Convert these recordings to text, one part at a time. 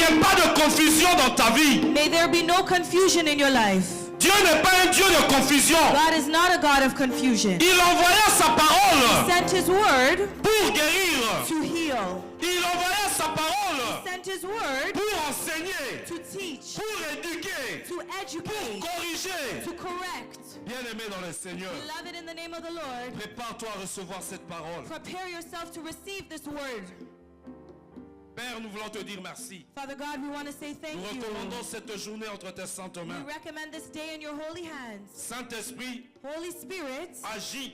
ait pas de confusion dans ta vie. May there be no confusion in your life. Dieu n'est pas un Dieu de confusion. God is not a God of confusion. Il envoya sa parole Sent his word pour guérir. to heal. Il envoya sa parole Sent his word pour enseigner, to teach, pour éduquer, to pour educate, corriger. to correct. Bien-aimé dans le Seigneur, Beloved, in the name of the Lord, prépare-toi à recevoir cette parole. prepare yourself to receive this word. Père, nous voulons te dire merci. Father God, we want to say thank Nous you. recommandons cette journée entre tes saintes We mains. recommend this day in your holy hands. Saint-Esprit, Holy Spirit, agis,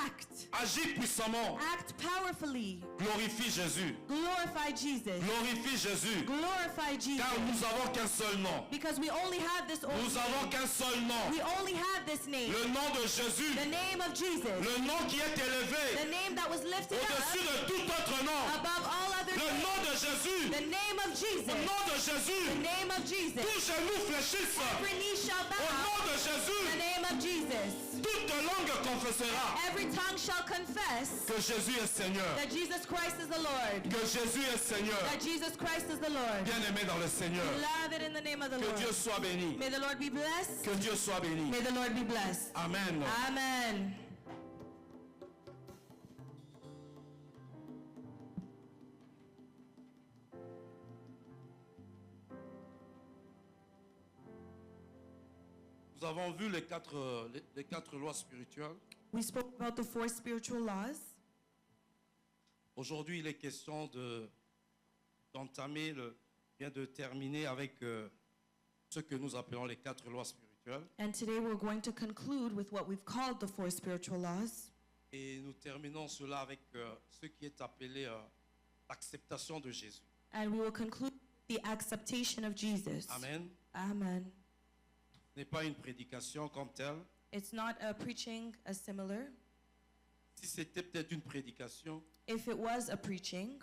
act. agis puissamment. Act powerfully. Glorifie Jésus. Glorify Jesus. Glorifie Jésus. Glorify Jesus. Car nous n'avons qu'un seul nom. Because we only have this only Nous n'avons name. qu'un seul nom. We only have this name. Le nom de Jésus. The name of Jesus. Le nom qui est The élevé name that was lifted au-dessus up de tout autre nom. above all other Le nom names. de Jésus. The name of Au Jesus. nom de The Jésus. name of Jesus. Tout genou fléchisse. Every knee shall Au bow. nom de The Jésus. name of Jesus. Toute langue confessera Every tongue shall confess que Jésus est Seigneur. that Jesus Christ is the Lord. Que Jésus est Seigneur. That Jesus Christ is the Lord. Bien-aimé dans le Seigneur. Love it in the name of the Que Dieu Lord. soit béni. May the Lord be blessed. Que Dieu soit béni. May the Lord be blessed. Amen. Amen. Nous avons vu les quatre lois spirituelles. We spoke about the 4 spiritual laws. Aujourd'hui, il est question d'entamer, bien de terminer avec ce que nous appelons les 4 lois spirituelles. And today we're going to conclude with what we've called the 4 spiritual laws. Et nous terminons cela avec ce qui est appelé l'acceptation de Jésus. And we will conclude the acceptation of Jesus. Amen. Amen. Ce n'est pas une prédication comme telle. It's not a preaching as similar. Si c'était peut-être une prédication, If it was a preaching,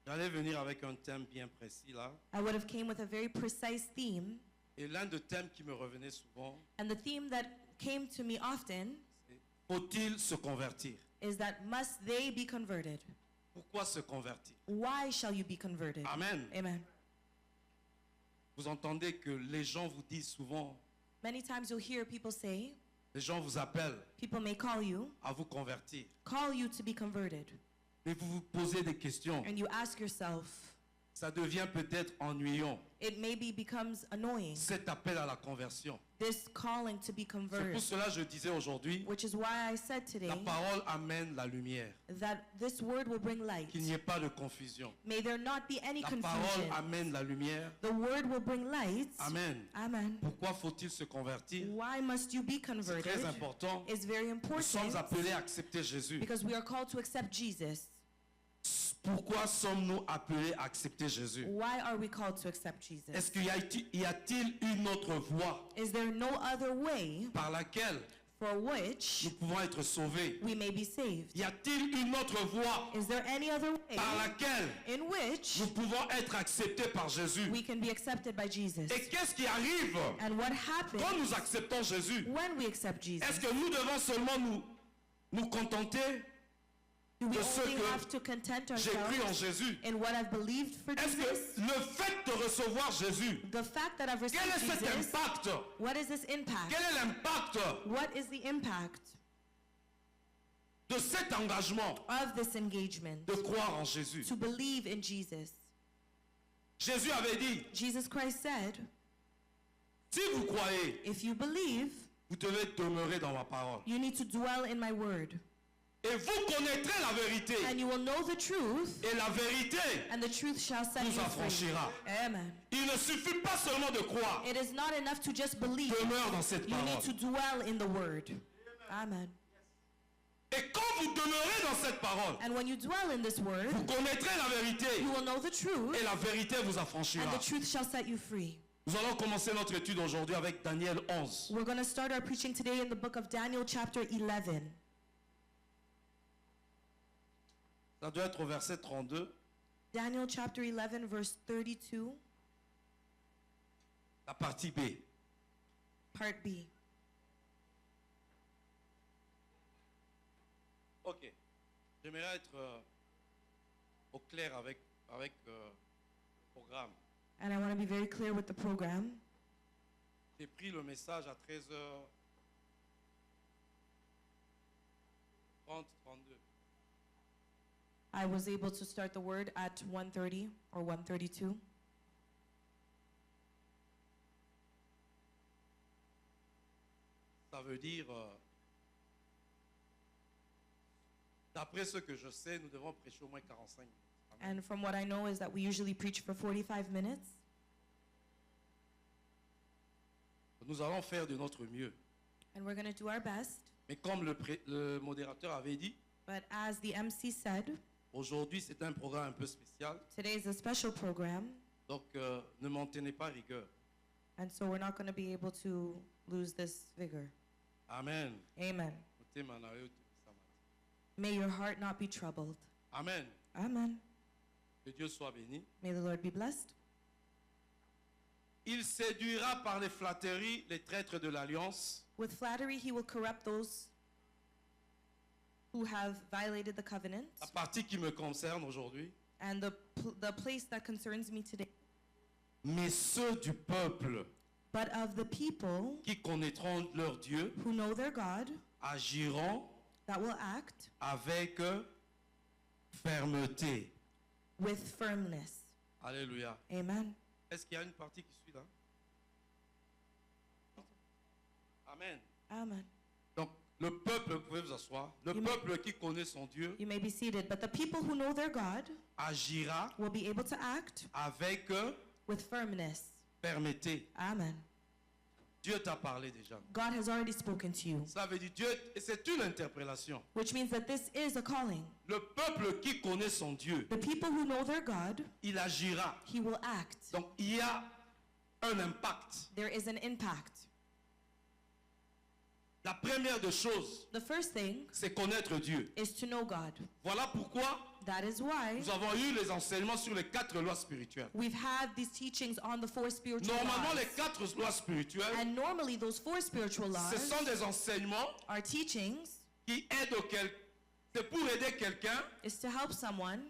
j'allais venir avec un thème bien précis là. I would have came with a very precise theme. Et l'un des thèmes qui me revenait souvent, And the theme that came to me often c'est faut-il se convertir? is that must they be converted? Pourquoi se convertir? Why shall you be converted? Amen. Amen. Vous entendez que les gens vous disent souvent, Many times you'll hear people say, les gens vous appellent people may call you à vous convertir. to be converted. Mais vous vous posez des questions. And you ask yourself, Ça devient peut-être ennuyant, it maybe becomes annoying, cet appel à la conversion. this calling to be C'est converted. pour cela que je disais aujourd'hui, Which is why I said today la parole amène la lumière. that this word will bring light. Qu'il n'y ait pas de confusion. May there not be any La parole confusion. amène la lumière. The word will bring light. Amen. Amen. Pourquoi faut-il se convertir? Why must you be C'est converted? très important. It's very Nous sommes important appelés à accepter Jésus. because we are called to accept Jesus. Pourquoi sommes-nous appelés à accepter Jésus? Why are we called to accept Jesus? Est-ce qu'il y a-t-il une autre voie Is there no other way par laquelle for which nous pouvons être sauvés? we may be saved? Y a-t-il une autre voie Is there any other way par laquelle in which nous pouvons être acceptés par Jésus? we can be accepted by Jesus? Et qu'est-ce qui arrive And what quand happens nous acceptons Jésus? when we accept Jesus? Est-ce que nous devons seulement nous contenter Do we de ce only que have to content j'ai cru en ourselves Jésus? in what I've believed for Est-ce Jesus? que le fait de recevoir Jésus, The fact that I've quel received est cet Jesus, impact? what is this impact? Quel est l'impact What is the impact de cet engagement of this engagement de croire en Jésus? to believe in Jesus? Jésus avait dit, Jesus Christ said, si vous croyez, if you believe, vous devez demeurer dans ma parole. you need to dwell in my word. Et vous connaîtrez la vérité. And you will know the truth, Et la vérité and the truth shall set nous you free. affranchira. Amen. Il ne suffit pas seulement de croire. It is not enough to just believe. Demeure dans cette You need parole. to dwell in the word. Amen. Et quand vous demeurez dans cette parole, And when you dwell in this word, vous connaîtrez la vérité. you will know the truth, Et la vérité vous and affranchira. the truth shall set you free. Nous allons commencer notre étude aujourd'hui avec Daniel 11. We're going to start our preaching today in the book of Daniel chapter 11. Ça doit être au verset 32. Daniel chapter 11 verse 32, La partie B. part B. Ok. J'aimerais être au clair avec le programme. And I want to be very clear with the program. J'ai pris le message à 13h30, 32. I was able to start the word at 1:30 or 1:32. Ça veut dire, d'après ce que je sais, nous devons prêcher au moins 45 minutes. Amen. And from what I know is that we usually preach for 45 minutes. Nous allons faire de notre mieux. And we're going to do our best. Mais comme le modérateur avait dit, But as the MC said, aujourd'hui c'est un programme un peu spécial. today is a special program. Donc ne m'en tenez pas rigueur. And so we're not going to be able to lose this vigor. Amen. Amen. May your heart not be troubled. Amen. Amen. Que Dieu soit béni. May the Lord be blessed. Il séduira par les flatteries les traîtres de l'alliance. With flattery, he will corrupt those who have violated the covenant. La partie qui me concerne aujourd'hui. And the place that concerns me today. Mais ceux du peuple But of the people qui connaîtront leur Dieu who know their God, agiront that will act avec fermeté. with firmness. Alléluia. Amen. Est-ce qu'il y a une partie qui suit là? Amen. Amen. Donc, le peuple, vous pouvez vous asseoir, le peuple qui connaît son Dieu You may be seated, but the people who know their God agira will be able to act avec with firmness. fermeté. Amen. Dieu t'a parlé déjà. God has already spoken to you, Ça veut dire Dieu, et c'est une interpellation. which means that this is a calling. Le peuple qui connaît son Dieu, The people who know their God, il agira. he will act. Donc, il y a un impact. There is an impact. La première des choses, The first thing c'est connaître Dieu. is to know God. Voilà pourquoi That is why nous avons eu les enseignements sur les 4 lois spirituelles. we've had these teachings on the 4 spiritual Normalement, les laws. 4 lois spirituelles, And normally those 4 spiritual ce laws sont des enseignements are teachings qui aident quelqu'un. C'est pour aider quelqu'un. is to help someone,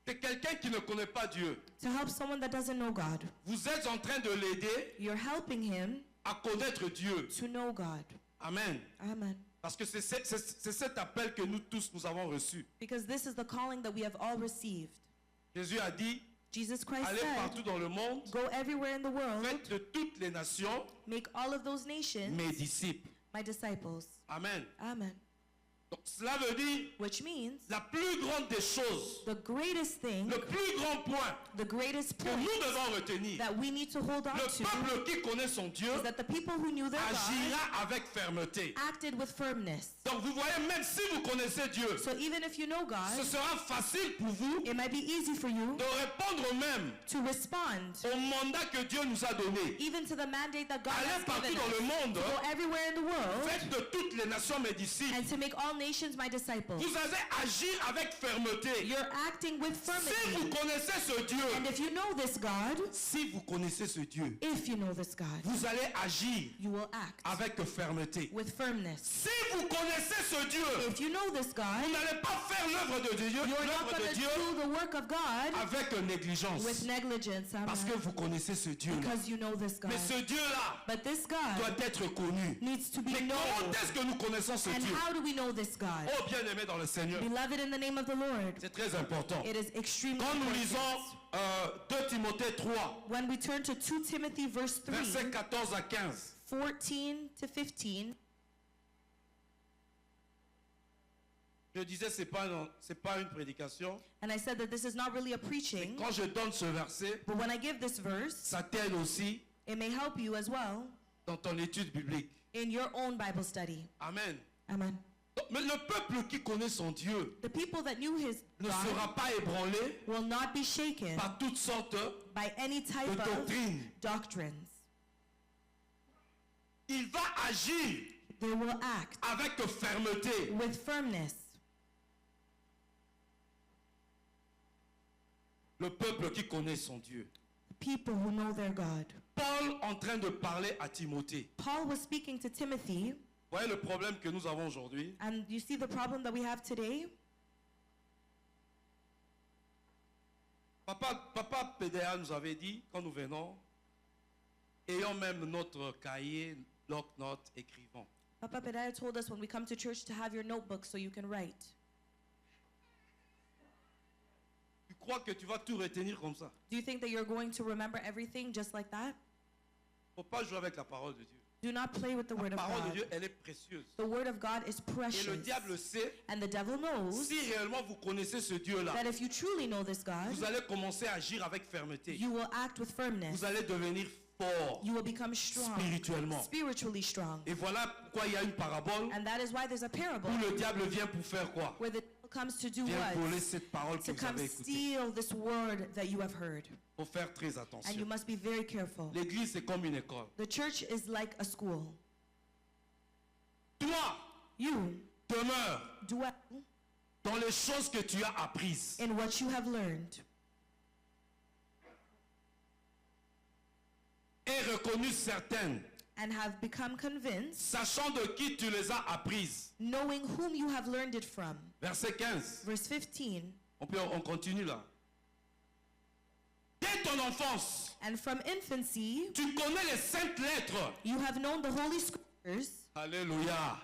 C'est quelqu'un qui ne connaît pas Dieu. to help someone that doesn't know God. Vous êtes en train de l'aider You're helping him à connaître Dieu. to know God. Amen. Amen. Parce que c'est cet appel que nous tous nous avons reçu. Because this is the calling that we have all received. Jésus a dit, Jesus Christ allez partout said, dans le monde, go everywhere in the world, faites de toutes les nations make all of those nations mes disciples. my disciples. Amen. Amen. Donc cela veut dire Which means la plus grande des choses, the greatest thing, le plus grand point the greatest que point nous devons retenir, that we need to hold on le to peuple qui connaît son Dieu is that the people who knew their God agira avec fermeté. acted with firmness. Donc vous voyez, même si vous connaissez Dieu, So even if you know ce God, sera facile pour vous it might be easy for you de répondre même to respond au mandat que Dieu nous a donné. even to the mandate that God Allez has partout given dans us. le monde, Go everywhere in the world faites de toutes les nations mes disciples. and to make all nations my disciples. Vous allez agir avec fermeté. You're acting with Si vous firmness. connaissez ce Dieu, And if you know this God, si vous connaissez ce Dieu, if you know this God, vous allez agir you will act avec fermeté. with firmness. Si vous connaissez ce Dieu, If you know this vous God, n'allez pas faire l'œuvre de Dieu, you're not l'œuvre going de to Dieu do the work of God avec négligence. with negligence. Parce que Amen. vous connaissez ce Dieu-là. Because you know this God. Mais ce Dieu-là But this God doit être connu. needs to be Mais known. comment est-ce que nous connaissons ce And Dieu? how do we know this God? Oh, bien-aimé dans le Seigneur, Beloved, in the name of the Lord, c'est très important. it is extremely Quand nous lisons important. 2 Timothée 3, When we turn to 2 Timothy verse 3, versets 14 à 15, 14 to 15, je disais, c'est pas une prédication. and I said that this is not really a Mais preaching, quand je donne ce verset, but when I give this verse, ça t'aide aussi it may help you as well dans ton étude biblique. in your own Bible study. Amen. Amen. Mais le peuple qui connaît son Dieu The people that knew his ne God sera pas ébranlé will not be shaken par toutes sortes. by any type de of doctrine. doctrines. Il va agir They will act avec fermeté. with firmness. Le peuple qui connaît son Dieu. People who know their God. Paul en train de parler à Timothée. Paul was speaking to Timothy, Vous voyez le problème que nous avons aujourd'hui? and you see the problem that we have today? Papa PDA nous avait dit, quand nous venons, ayons même notre cahier, bloc-notes, écrivons. Papa Pedaya told us when we come to church to have your notebook so you can write. Tu crois que tu vas tout retenir comme ça? Do you think that you're going to remember everything just like that? Il ne faut pas jouer avec la parole de Dieu. Do not play with the La word of parole de God. Dieu, elle est précieuse. The word of God is Et precious. le diable sait, And the devil knows si réellement vous connaissez ce Dieu-là, that if you truly know this God, vous allez commencer à agir avec fermeté. you will act with firmness. Vous allez devenir fort You will become strong, spirituellement. spiritually strong. Et voilà pourquoi il y a une parabole And that is why there's a parable où le diable vient pour faire quoi? where the devil comes to do Vient voler what? cette parole que To vous come avez écoutée. steal this word that you have heard. Il faut faire très And you attention. must be very careful. L'église, c'est comme une école. The church is like a school. Toi, You demeure dwell dans les choses que tu as apprises. in what you have learned Et reconnu certaines, and have become convinced, sachant de qui tu les as apprises. knowing whom you have learned it from. Verset 15. Verse 15, On continue là. Dès ton enfance, and from infancy tu connais les saintes lettres. you have known the Holy Scriptures. Alléluia.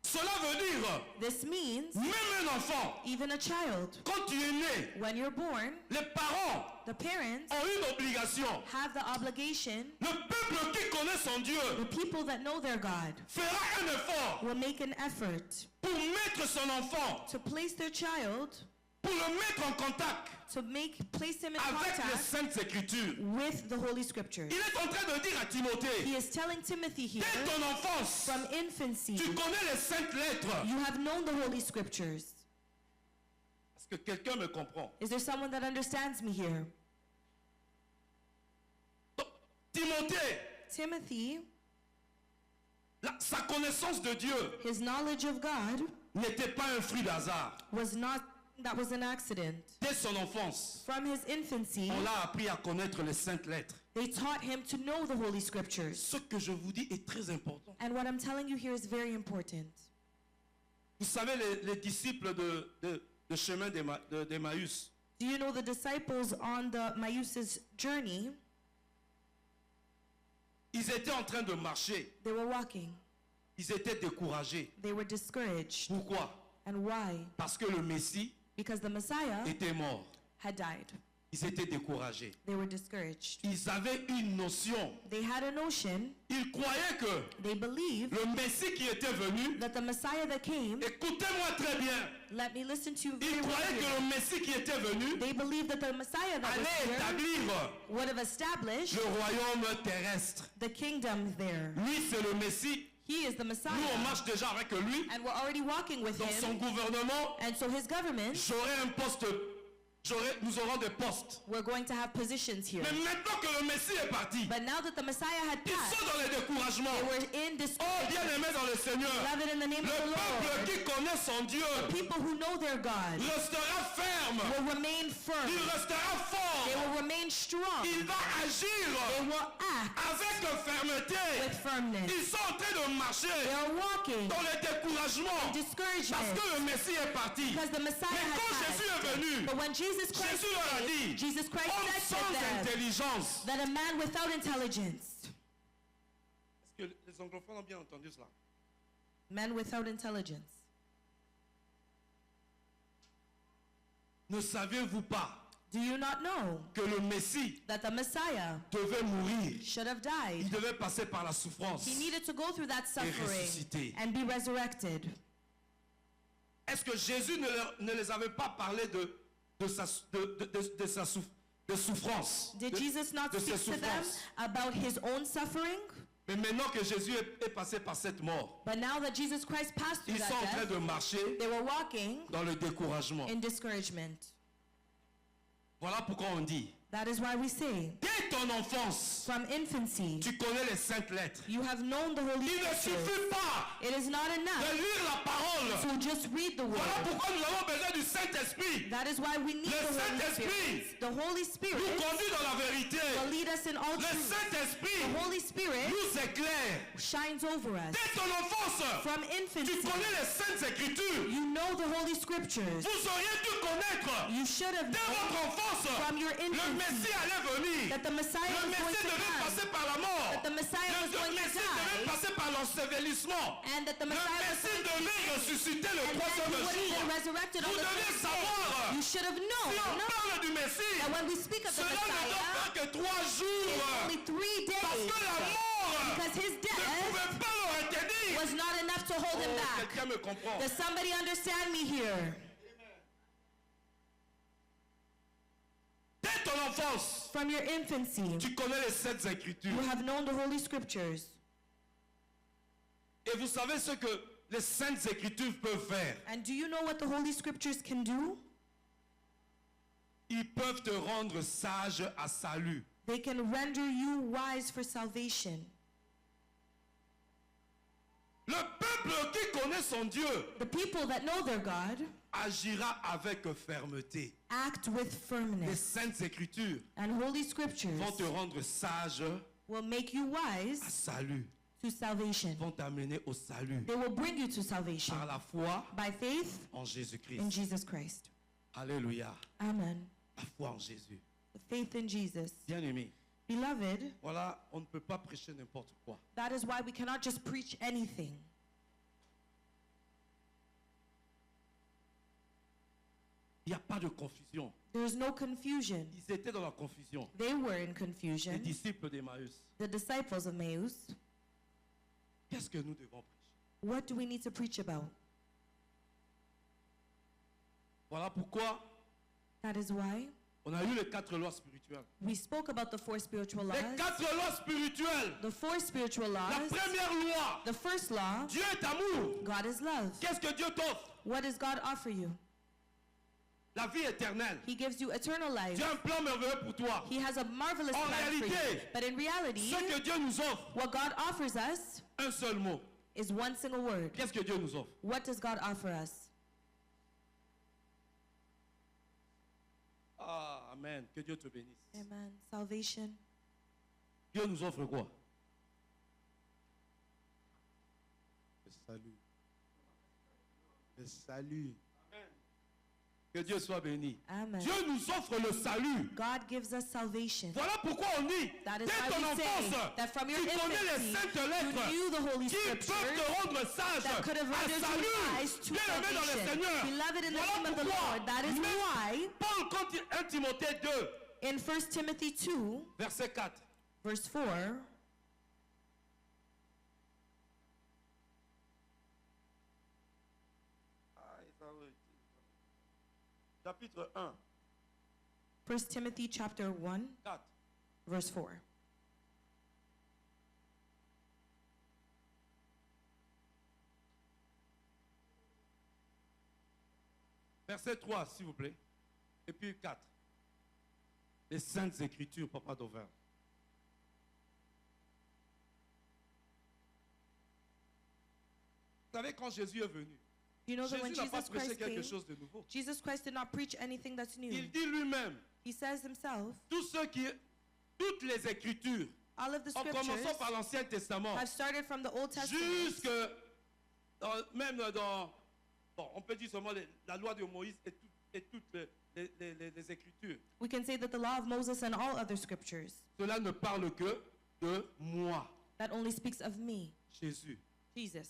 Cela veut dire, This means même un enfant, even a child, quand tu es né, when you're born, les parents the parents ont une obligation. have the obligation, Le peuple qui connaît son Dieu the people that know their God fera un effort will make an effort pour mettre son enfant, to place their child, pour le mettre en contact to place him in avec les contact saintes écritures. with the Holy Scriptures. Il est en train de dire à Timothée, He is telling Timothy here, dès ton enfance, from infancy, tu connais les saintes lettres. you have known the Holy Scriptures. Est-ce que quelqu'un me comprend? Is there someone that understands me here? Donc, Timothée, Timothy, sa connaissance de Dieu his knowledge of God n'était pas un fruit d'hasard. was not that was an accident. Dès son enfance, From his infancy, on l'a appris à connaître les saintes lettres. they taught him to know the Holy Scriptures. Ce que je vous dis est très important. And what I'm telling you here is very important. Vous savez, les disciples de chemin d'Emmaüs, Do you know the disciples on the Emmaus's journey? ils étaient en train de marcher. They were walking. Ils étaient découragés. They were discouraged. Pourquoi? And why? Parce que le Messie Because the Messiah était mort. had died. Ils étaient découragés. They were discouraged. Ils avaient une notion. They had a notion, Ils croyaient que they believed le Messie qui était venu, that the Messiah that came, écoutez-moi très bien, let me listen to you ils very well croyaient que here. le Messie qui était venu They believed that the Messiah that was allait here établir would have established le royaume terrestre. the kingdom there. Lui, c'est le Messie. He is the Nous, on Messiah. marche déjà avec lui. And we're already walking with Dans son him. gouvernement, And so his government, j'aurai un poste. Nous aurons des postes. we're going to have positions here. Mais maintenant que le Messie est parti, But now that the Messiah had ils passed, sont dans les découragements. they were in Oh, discouragement. bien-aimés dans le Seigneur, Beloved, in the name le of the peuple Lord, qui connaît son Dieu people who know their God restera ferme. will remain firm. Il restera They fort. will remain strong. Il va They agir will act avec fermeté. with firmness. Ils sont en train de marcher They are walking dans les découragements in parce discouragement que le Messie est parti. because the Messiah Mais quand had Jésus est passed. venu, But when Jesus Christ Jésus leur a came, dit, Jesus Christ homme said sans to them intelligence. that a man without intelligence, Est-ce que les anglophones ont bien entendu cela? men without intelligence, Ne saviez-vous pas do you not know que le Messie that the Messiah devait mourir? should have Il died? devait passer par la souffrance. He needed to go through that suffering ressuscité. and be resurrected. Est-ce que Jésus ne les avait pas parlé de souffrance? Did Jesus not de ses speak to them souffrances. about his own suffering? Mais maintenant que Jésus est passé par cette mort, But now that Jesus Christ passed through ils sont en that train death, de marcher they were walking dans le découragement. in discouragement. Voilà pourquoi on dit, That is why we say, dès ton enfance, From infancy, tu connais les saintes lettres. you have known the Holy Il ne Scriptures. suffit pas It is not de enough lire la parole. to just read the Voilà word. pourquoi nous avons besoin du Saint-Esprit. That is why we need Le the Holy Saint-Esprit Spirit. The Holy Spirit nous conduit dans la vérité. will lead us in all Le truth. Saint-Esprit The Holy Spirit nous éclaire. shines over us. Dès ton enfance, From tu infancy, connais les saintes écritures. you know the Holy Scriptures. Vous auriez dû connaître You should have dès votre known enfance from your le infancy Messie allait venir. that the Messiah Le was going Messie to devait come, passer par la mort. that the Messiah was Le going to Messie devait die, passer par l'ensevelissement. and that the Le Messiah was Messie going to devait ressusciter le and then troisième he would have jour. been resurrected on Vous the devez third savoir, day. You should have si on known parle du Messie, that when we speak of the cela ne doit Messiah, pas que 3 it's jours. only 3 Parce days, que la mort because his ne death pouvait pas leur retenir. was not enough to hold him Oh, back. quelqu'un me comprend. Does somebody understand me here? Dès ton enfance, From your infancy, tu connais les sept écritures. you have known the Holy Scriptures. Et vous savez ce que les saintes écritures peuvent faire? And do you know what the Holy Scriptures can do? Ils peuvent te rendre sage à salut. They can render you wise for salvation. Le peuple qui connaît son Dieu The people that know their God agira avec fermeté. act with Les firmness. saintes écritures And Holy Scriptures vont te rendre sage will make you à wise salut. to salvation. Vont t'amener au salut They will bring you to salvation par la foi by faith en in Jésus-Christ. Jesus Christ. Alléluia. Amen. La foi en Jésus. The faith in Jesus. Bien-aimé, Beloved, voilà, on ne peut pas prêcher n'importe quoi. that is why we cannot just preach anything. Il n'y a pas de confusion. There is no confusion. Ils étaient dans la confusion. They were in Les confusion. disciples d'Emmaüs. The disciples of Emmaus. Qu'est-ce que nous devons prêcher? What do we need to preach about? Voilà pourquoi That is why on a eu les 4 lois spirituelles. we spoke about the 4 spiritual laws. Les 4 lois spirituelles. The 4 spiritual La laws. première loi, The first law, Dieu est amour. God is love. Qu'est-ce que Dieu t'offre? What does God offer you? La vie éternelle. He gives you eternal life. Dieu a un plan merveilleux pour toi. He has a marvelous En plan for you. réalité, But in reality, Ce que Dieu nous offre, what God offers us un seul mot. is one single word. Qu'est-ce que Dieu nous offre? What does God offer us? Ah, amen. Que Dieu te bénisse. Amen. Salvation. Dieu nous offre quoi? Le salut. Le salut. Que Dieu soit béni. Amen. Dieu nous offre le salut. God gives us salvation. Voilà pourquoi on dit, That is dès why ton we say enfance, that from your tu connais les infancy, saintes you lettres knew the Holy qui peuvent Scriptures te rendre sage that could have à rendered you salut. wise to Bien-aimé dans le salvation. Seigneur. Beloved in the Voilà name of the pourquoi Lord. That is même why Paul, quand 1 Timothée 2, in 1 Timothy 2, verset 4, verse 4, chapitre 1, 1 Timothy chapter 1, 4. verse 4. Verset 3, s'il vous plaît. Et puis 4. Les saintes écritures, Papa d'Auvergne. Vous savez, quand Jésus est venu, You know that when Jésus n'a pas Jesus prêché Christ quelque came, chose de nouveau. Jesus Christ did not preach anything that's new. Il dit lui-même, He says himself, toutes les écritures, all of the en commençant scriptures par l'Ancien Testament, have started from the Old Testament jusque même dans, bon, on peut dire seulement la loi de Moïse et toutes les écritures. We can say that the law of Moses and all other scriptures Cela ne parle que de moi, that only speaks of me, Jésus. Jesus.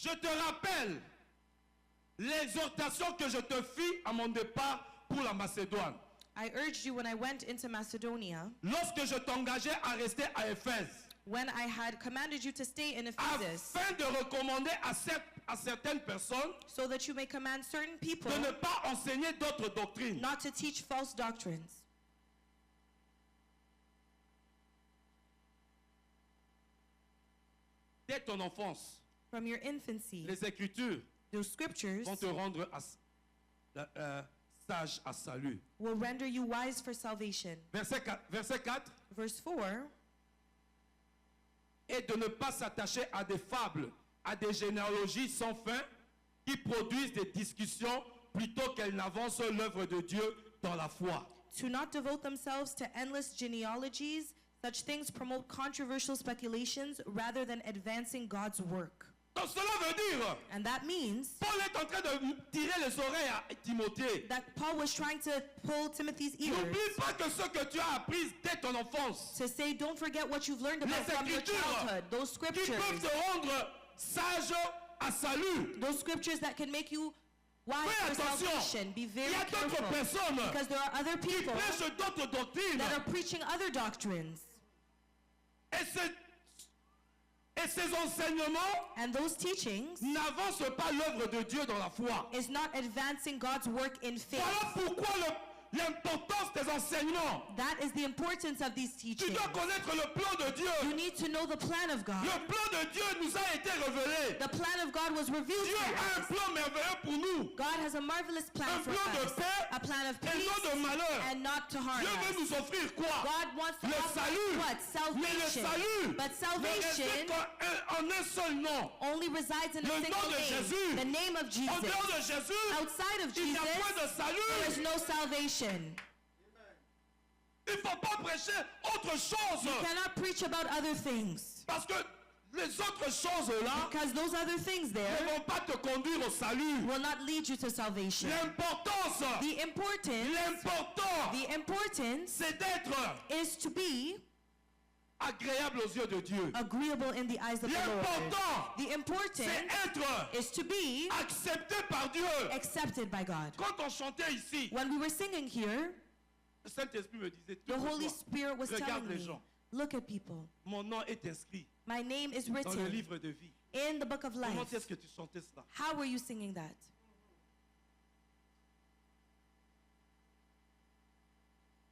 Je te rappelle l'exhortation que je te fis à mon départ pour la Macédoine. I urged you when I went into Macedonia, Lorsque je t'engageais à rester à Éphèse, when I had commanded you to stay in Ephesus, afin de recommander à certaines personnes so that you may command certain people de ne pas enseigner d'autres doctrines. not to teach false doctrines. Dès ton enfance, From your infancy, les Écritures those scriptures vont te rendre sage à salut. will render you wise for salvation. Verset 4. Verse 4, Et de ne pas s'attacher à des fables, à des généalogies sans fin, qui produisent des discussions plutôt qu'elles n'avancent l'œuvre de Dieu dans la foi. to not devote themselves to endless genealogies. Such things promote controversial speculations rather than advancing God's work. Donc cela veut dire, And that means Paul est en train de tirer les oreilles à Timothée. that Paul was trying to pull Timothy's ears N'oublie pas que ce que tu as appris dès ton enfance, to say, don't forget what you've learned about Les from your Écritures childhood. Those qui peuvent scriptures, te rendre sage à salut. those scriptures that can make you wise Fais for attention, salvation. Be il very y a d'autres careful, personnes because there are other qui people prêchent d'autres doctrines. that are preaching other doctrines. Et ces enseignements And those teachings n'avancent pas l'œuvre de Dieu dans la foi. is not advancing God's work in faith. Voilà pourquoi l'importance des enseignements. That is the importance of these Tu teachings. dois connaître le plan de Dieu. You need to know the plan of God. Le plan de Dieu nous a été révélé. The plan of God was revealed Dieu to a un us. plan merveilleux pour nous. God has a marvelous plan Un for plan de us. paix A plan of et non peace de malheur. and not to harm Dieu veut us. nous offrir quoi? God wants to Le offer salut. what? Mais le Salvation. salut But ne salvation réside qu'en un seul nom. only resides in a Le nom single de name. Jésus. The name of En Jesus. dehors de Jésus, Outside of il n'y a Jesus, point de there is salut. no salvation. Il ne faut pas prêcher autre chose. You cannot preach about other things. Parce que les autres choses-là Because those other things ne there vont pas te conduire au salut. will not lead you to salvation. L'importance, The importance c'est d'être is to be agréable aux yeux de Dieu. agreeable in the eyes of the Lord. L'important, The c'est importance être is to be accepté par Dieu. accepted by God. Quand on chantait ici, When we were singing here, le Saint-Esprit me disait, the Holy tourne-toi, Spirit was regarde telling les me, gens. look at people. Mon nom est inscrit My name is dans le written livre de vie. in the book of Comment life. est-ce que tu chantais cela? How were you singing that?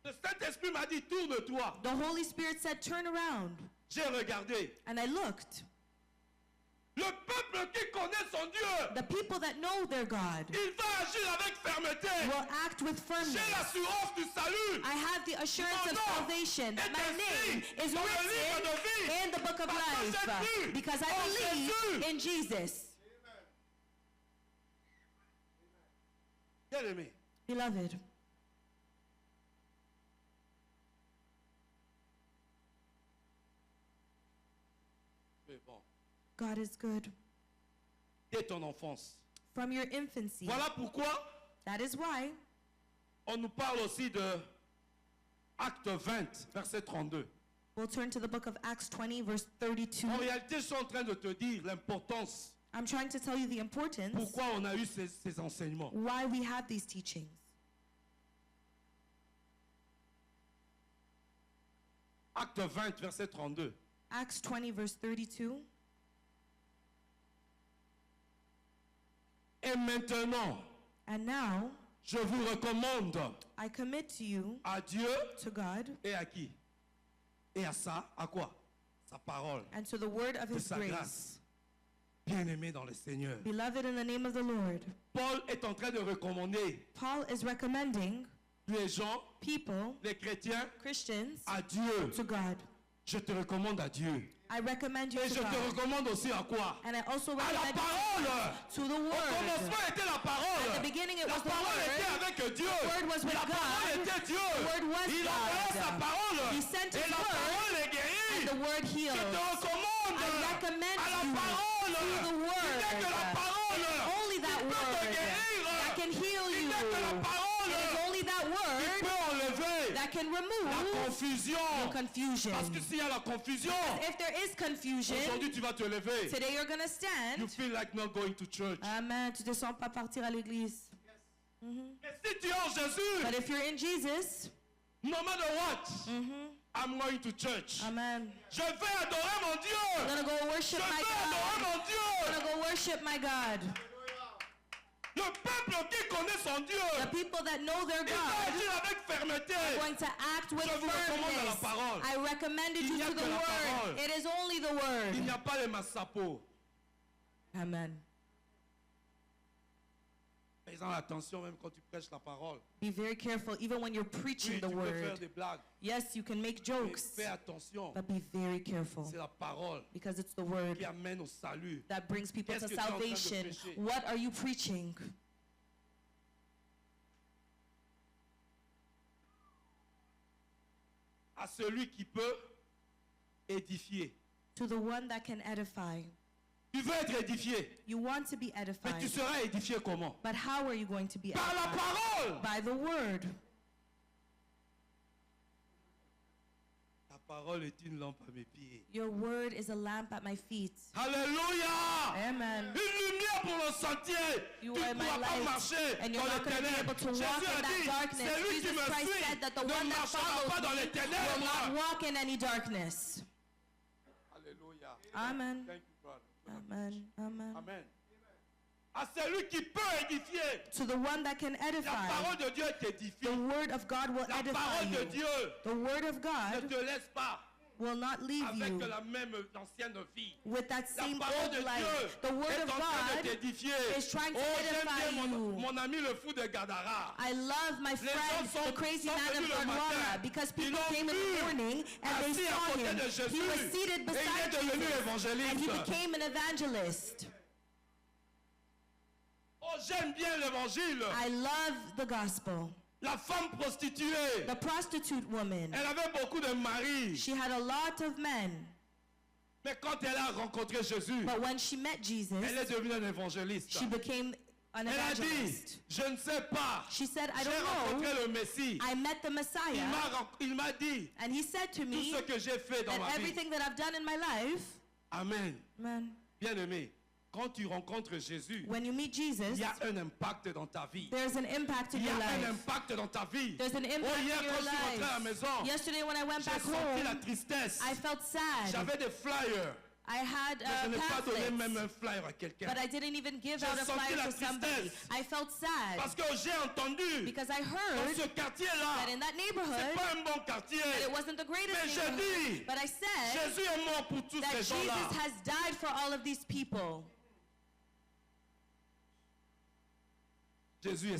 Le Saint-Esprit m'a dit, tourne-toi. The Holy Spirit said, turn around. J'ai regardé. And I looked. Le peuple qui connaît son Dieu, The people that know their God il va agir avec fermeté. will act with J'ai firmness. l'assurance du salut. I have the assurance Mon of nom salvation that est my name inscrit is dans le livre de written vie. in the book of Parce que life j'ai cru because I en believe Jésus. in Jesus. Bien-aimé, Beloved, mais bon, God is good. dès ton enfance. From your infancy. Voilà pourquoi That is why on nous parle aussi de Acte 20, verset 32. we'll turn to the book of Acts 20, verse 32. En réalité, je suis en train de te dire l'importance, I'm trying to tell you the importance pourquoi on a eu ces enseignements. why we have these teachings. Acte 20, verset 32. Acts 20, verse 32. Et maintenant, And now je vous recommande I commit to you, à Dieu to God, et à qui? Et à ça, à quoi? Sa parole, and to the word of de his sa grace. grâce. Bien-aimé dans le Seigneur. Beloved, in the name of the Lord, Paul est en train de recommander Paul is recommending les gens, people, les chrétiens, Christians, à Dieu. to God. Je te recommande à Dieu. I recommend you Et to je te God. recommande aussi à quoi? And I also À la recommend parole. you to the Au word. commencement était la parole. At the beginning it La was the parole était word. avec Dieu. word was with La parole God. était Dieu. The word was Il envoya God. sa parole. He sent Et his la word. parole est guérie. And the word Je te heals. recommande I recommend à la you parole. to the word. Il n'est que la parole. Only that qui peut te word guérir. that can heal Il you. n'est que la parole. It is only that qui word peut enlever that can la remove confusion. confusion. Parce que s'il y a la confusion, If there is confusion, aujourd'hui tu vas te lever. today you're going to You stand. feel like not going to church. Amen. Tu te sens pas partir à l'église. Mais si tu es en Jésus, But if you're in Jesus, no matter what, I'm going to church. amen. Je vais adorer mon I'm Dieu. going to go Je worship vais my adorer God. mon I'm Dieu. going to go worship my God. Le peuple qui connaît son Dieu, The people that know their il va God agir avec fermeté. are going to act with Je vous recommande la firmness. parole. I recommended Il you n'y a to que the la word. parole. It is only the Il word. n'y a pas les massapos. Amen. Fais attention même quand tu prêches la parole. Be very careful even when you're preaching Oui, the tu peux faire word. des blagues. Yes, you can make Mais jokes, fais attention. but be very careful C'est la parole because it's the word qui amène au salut. that brings people Qu'est-ce to que tu es en train de salvation. prêcher? What are you preaching? À celui qui peut édifier. To the one that can edify. Tu veux être édifié, You want to be mais edified, tu seras édifié comment? but how are you going to be Par la edified? parole. By the word. Ta parole est une lampe à mes pieds. Your word is a lamp at my feet. Alléluia. Amen. Une lumière pour le sentier. You Tu are ne my pourras pas light, marcher and dans you're les not going to be ténèbres. able to walk Jésus in a that dit, darkness. celui qui Jesus me Christ suit said that the ne one that marchera follows pas dans me les will not ténèbres. walk in any darkness. Alléluia. Amen. Thank you, brother. Amen. Amen. Amen. À celui qui peut édifier. To the one that can La edify. parole de Dieu The t'édifie. word of God will La edify parole de you. Dieu The word of ne God te laisse pas will not leave avec you la même ancienne vie. with that La same parole de old life. Dieu The word est of en train de God t'édifier. is trying to Oh, j'aime edify bien you. mon ami le fou de Gadara. I love my friend, gens the crazy sont man of venus le Gondwana, matin. because Ils people l'ont came in vu the morning and they assis à saw côté him. de He Jésus. was seated Et il est beside devenu Jesus, and he évangéliste. became an evangelist. Oh, j'aime bien l'évangile. I love the gospel. La femme prostituée, The prostitute woman, elle avait beaucoup de maris. she had a lot of men, Mais quand elle a rencontré Jésus, but when she met Jesus, elle est devenue un évangéliste. she became an Elle a dit, evangelist. je ne sais pas. She said, I J'ai don't rencontré know. le Messie. I met the Messiah, Il m'a dit and he said to tout me ce que j'ai fait dans that ma vie. everything that I've done in my life, Amen. man, Bien-aimé, quand tu rencontres Jésus, when you meet Jesus, il y a un impact dans ta vie. there's an impact in Il y a your un life. impact dans ta vie. There's an Oh, impact hier, in your quand je suis rentré à la life. maison, Yesterday when I went j'ai back senti la home, tristesse. I felt sad. J'avais des flyers. I had Mais je n'ai pas donné même pamphlets, un flyer à quelqu'un. but I didn't even give J'ai out a senti flyer la to somebody. tristesse. I felt sad Parce que j'ai entendu because I dans heard ce quartier-là, that in that c'est neighborhood, pas un bon quartier. that it wasn't the greatest Mais j'ai neighborhood. dit, But I said Jésus est mort pour tous that ces Jesus gens-là. has died for all of these people. Jésus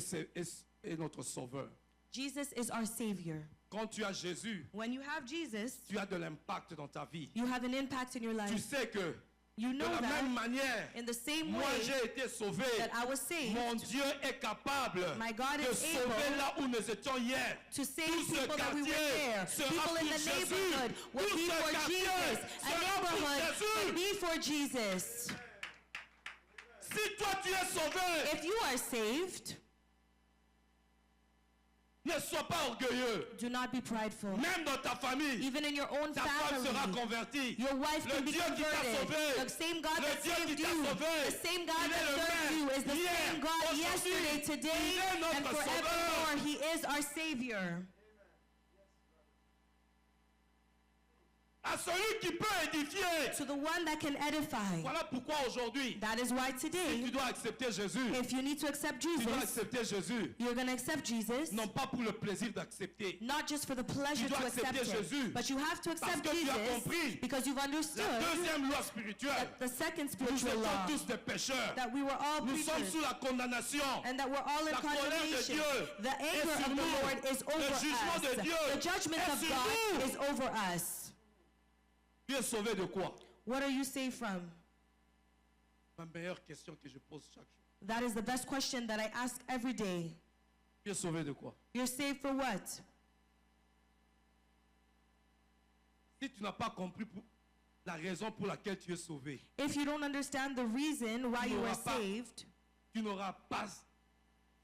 est notre sauveur. Jesus is our Savior. Quand tu as Jésus, When you have Jesus, tu as de l'impact dans ta vie. you have an impact in your Tu life. sais que You de know la même that manière, in the same moi way j'ai été sauvé. that I was saved, Mon Dieu est capable My God de is sauver able là où nous étions hier. to save Tout ce people that we were quartier there. sera People in pour the Jésus. neighborhood will Tout be ce for quartier Jesus. A sera pour neighborhood Jésus. will be for Jesus. Si toi tu es sauvé, If you are saved, ne sois pas orgueilleux. do not be prideful. Même dans ta famille, Even in your own ta femme sera family, convertie. your wife Le can be Dieu qui t'a converted. sauvé, The same God le that Dieu qui saved t'a you, sauvé, the same God il est that le served you même is the hier, same God aujourd'hui, yesterday, today, il est notre and forevermore. He is our Savior. À celui qui peut édifier. To the one that can edify. Voilà pourquoi aujourd'hui, That is why tu today, dois accepter Jésus. if you need to accept Tu dois Jesus, accepter Jésus. you're going to accept Jesus, Non pas pour le plaisir d'accepter. not just for the pleasure Tu dois to accept accepter Jésus. Him, but you have to accept que tu as Jesus compris because you've La understood deuxième loi spirituelle. that the second Nous spiritual étions law, tous des pécheurs. that we were all Nous sommes preachers, sous la condamnation. and that we're all in La colère de condemnation. Dieu The est anger sur of the nous. Lord is Le over jugement de us. Dieu The judgment est of sur God nous. is over us. Tu es sauvé de quoi? What are you saved from? Ma meilleure question que je pose chaque jour. That is the best question that I ask every day. Tu es sauvé de quoi? You're saved for what? Si tu n'as pas compris la raison pour laquelle tu es sauvé, If you don't understand the reason why you are n'auras pas- saved, tu n'auras pas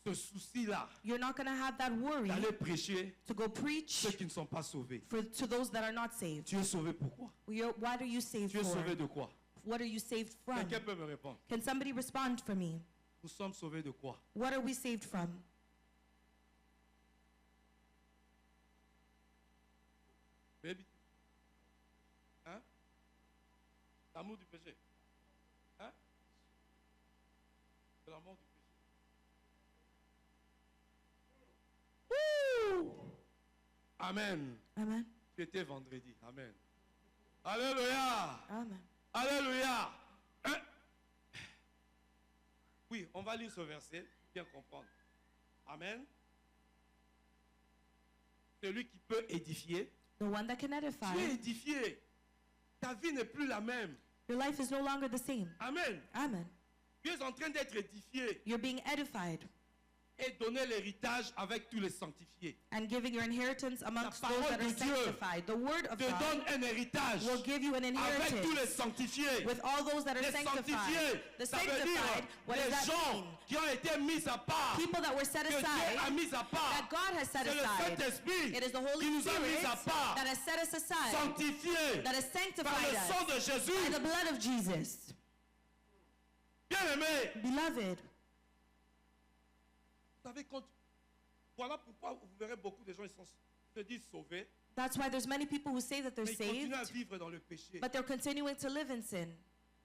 ce souci-là you're not going to have that worry d'aller prêcher to go preach ceux qui ne sont pas sauvés. to those that are not saved. Tu es sauvé pourquoi? What are you saved Tu es for? sauvé de quoi? What are you saved from? Quelqu'un peut me répondre. Can somebody respond for me? Nous sommes sauvés de quoi? What are we saved from? Baby. Hein? L'amour du péché. Hein? De l'amour du péché. Woo! Amen. Amen. Tu étais vendredi. Amen. Alléluia. Amen. Alléluia. Hein? Oui, on va lire ce verset. Bien comprendre. Amen. Celui qui peut édifier. The one that can edify. Tu es édifié. Ta vie n'est plus la même. Your life is no longer the same. Amen. Amen. Tu es en train d'être édifié You're being edified et donner l'héritage avec tous les sanctifiés. and giving your inheritance amongst La those parole that are de Dieu sanctified. The word of Te God donne un héritage will give you an avec tous inheritance les sanctifiés. with all those that are Les sanctified. sanctifiés, The ça veut dire sanctified, what les does that gens mean? qui ont été mis à part, People that were set que Dieu a aside, mis à part. that God has set C'est le aside. Saint-Esprit It is the qui Holy nous a mis Spirit à part, that has set us aside, sanctifiés that has par sanctified le us sang de by Jésus. the blood of Jesus. Bien-aimés, Beloved, vous savez, voilà pourquoi vous verrez beaucoup de gens se disent sauvés, that's why there's many people who say that they're mais ils continuent à saved, vivre dans le péché, but they're continuing to live in sin.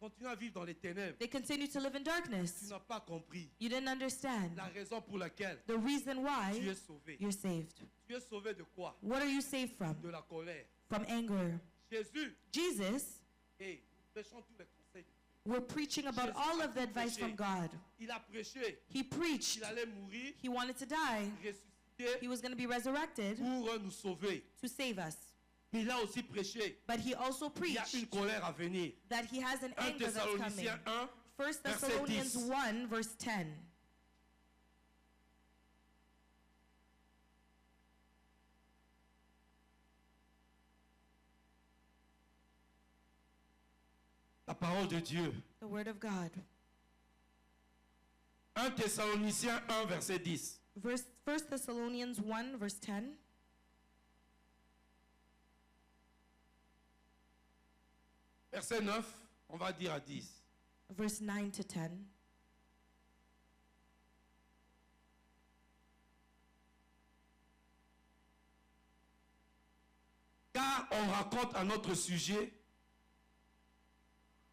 continuent à vivre dans les ténèbres. They continue to live in Tu darkness. n'as pas compris You didn't understand la raison pour laquelle the reason tu why es sauvé. you're saved. Tu es sauvé de quoi? What are you saved from? De la colère. From anger. Jésus, Jesus, et nous prêchons tous les conseils. we're preaching about all of the advice from God. Il a prêché He preached. qu'il allait mourir, He wanted to die. ressusciter He was going to be resurrected pour nous sauver. to save us. Mais il a aussi prêché But he also qu'il y a une preached colère à venir. that he has an 1 anger that's coming. Thessaloniciens 1, 1 verset Thessalonians 10. 1, verse 10. la parole de Dieu. The word of God. 1 Thessaloniciens 1, verset 10. 1 Thessalonians 1, verse 10. Verset 9, on va dire à 10. Verse 9 to 10. Car on raconte à notre sujet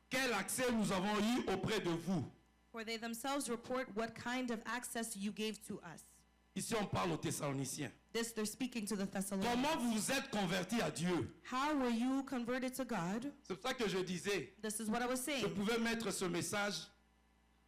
quel accès nous avons eu auprès de vous. For they themselves report what kind of access you gave to us. Ici, on parle aux Thessaloniciens. This they're speaking to the Thessalonians. Comment vous vous êtes convertis à Dieu? How were you converted to God? C'est pour ça que je disais, This is what I was je saying. pouvais mettre ce message.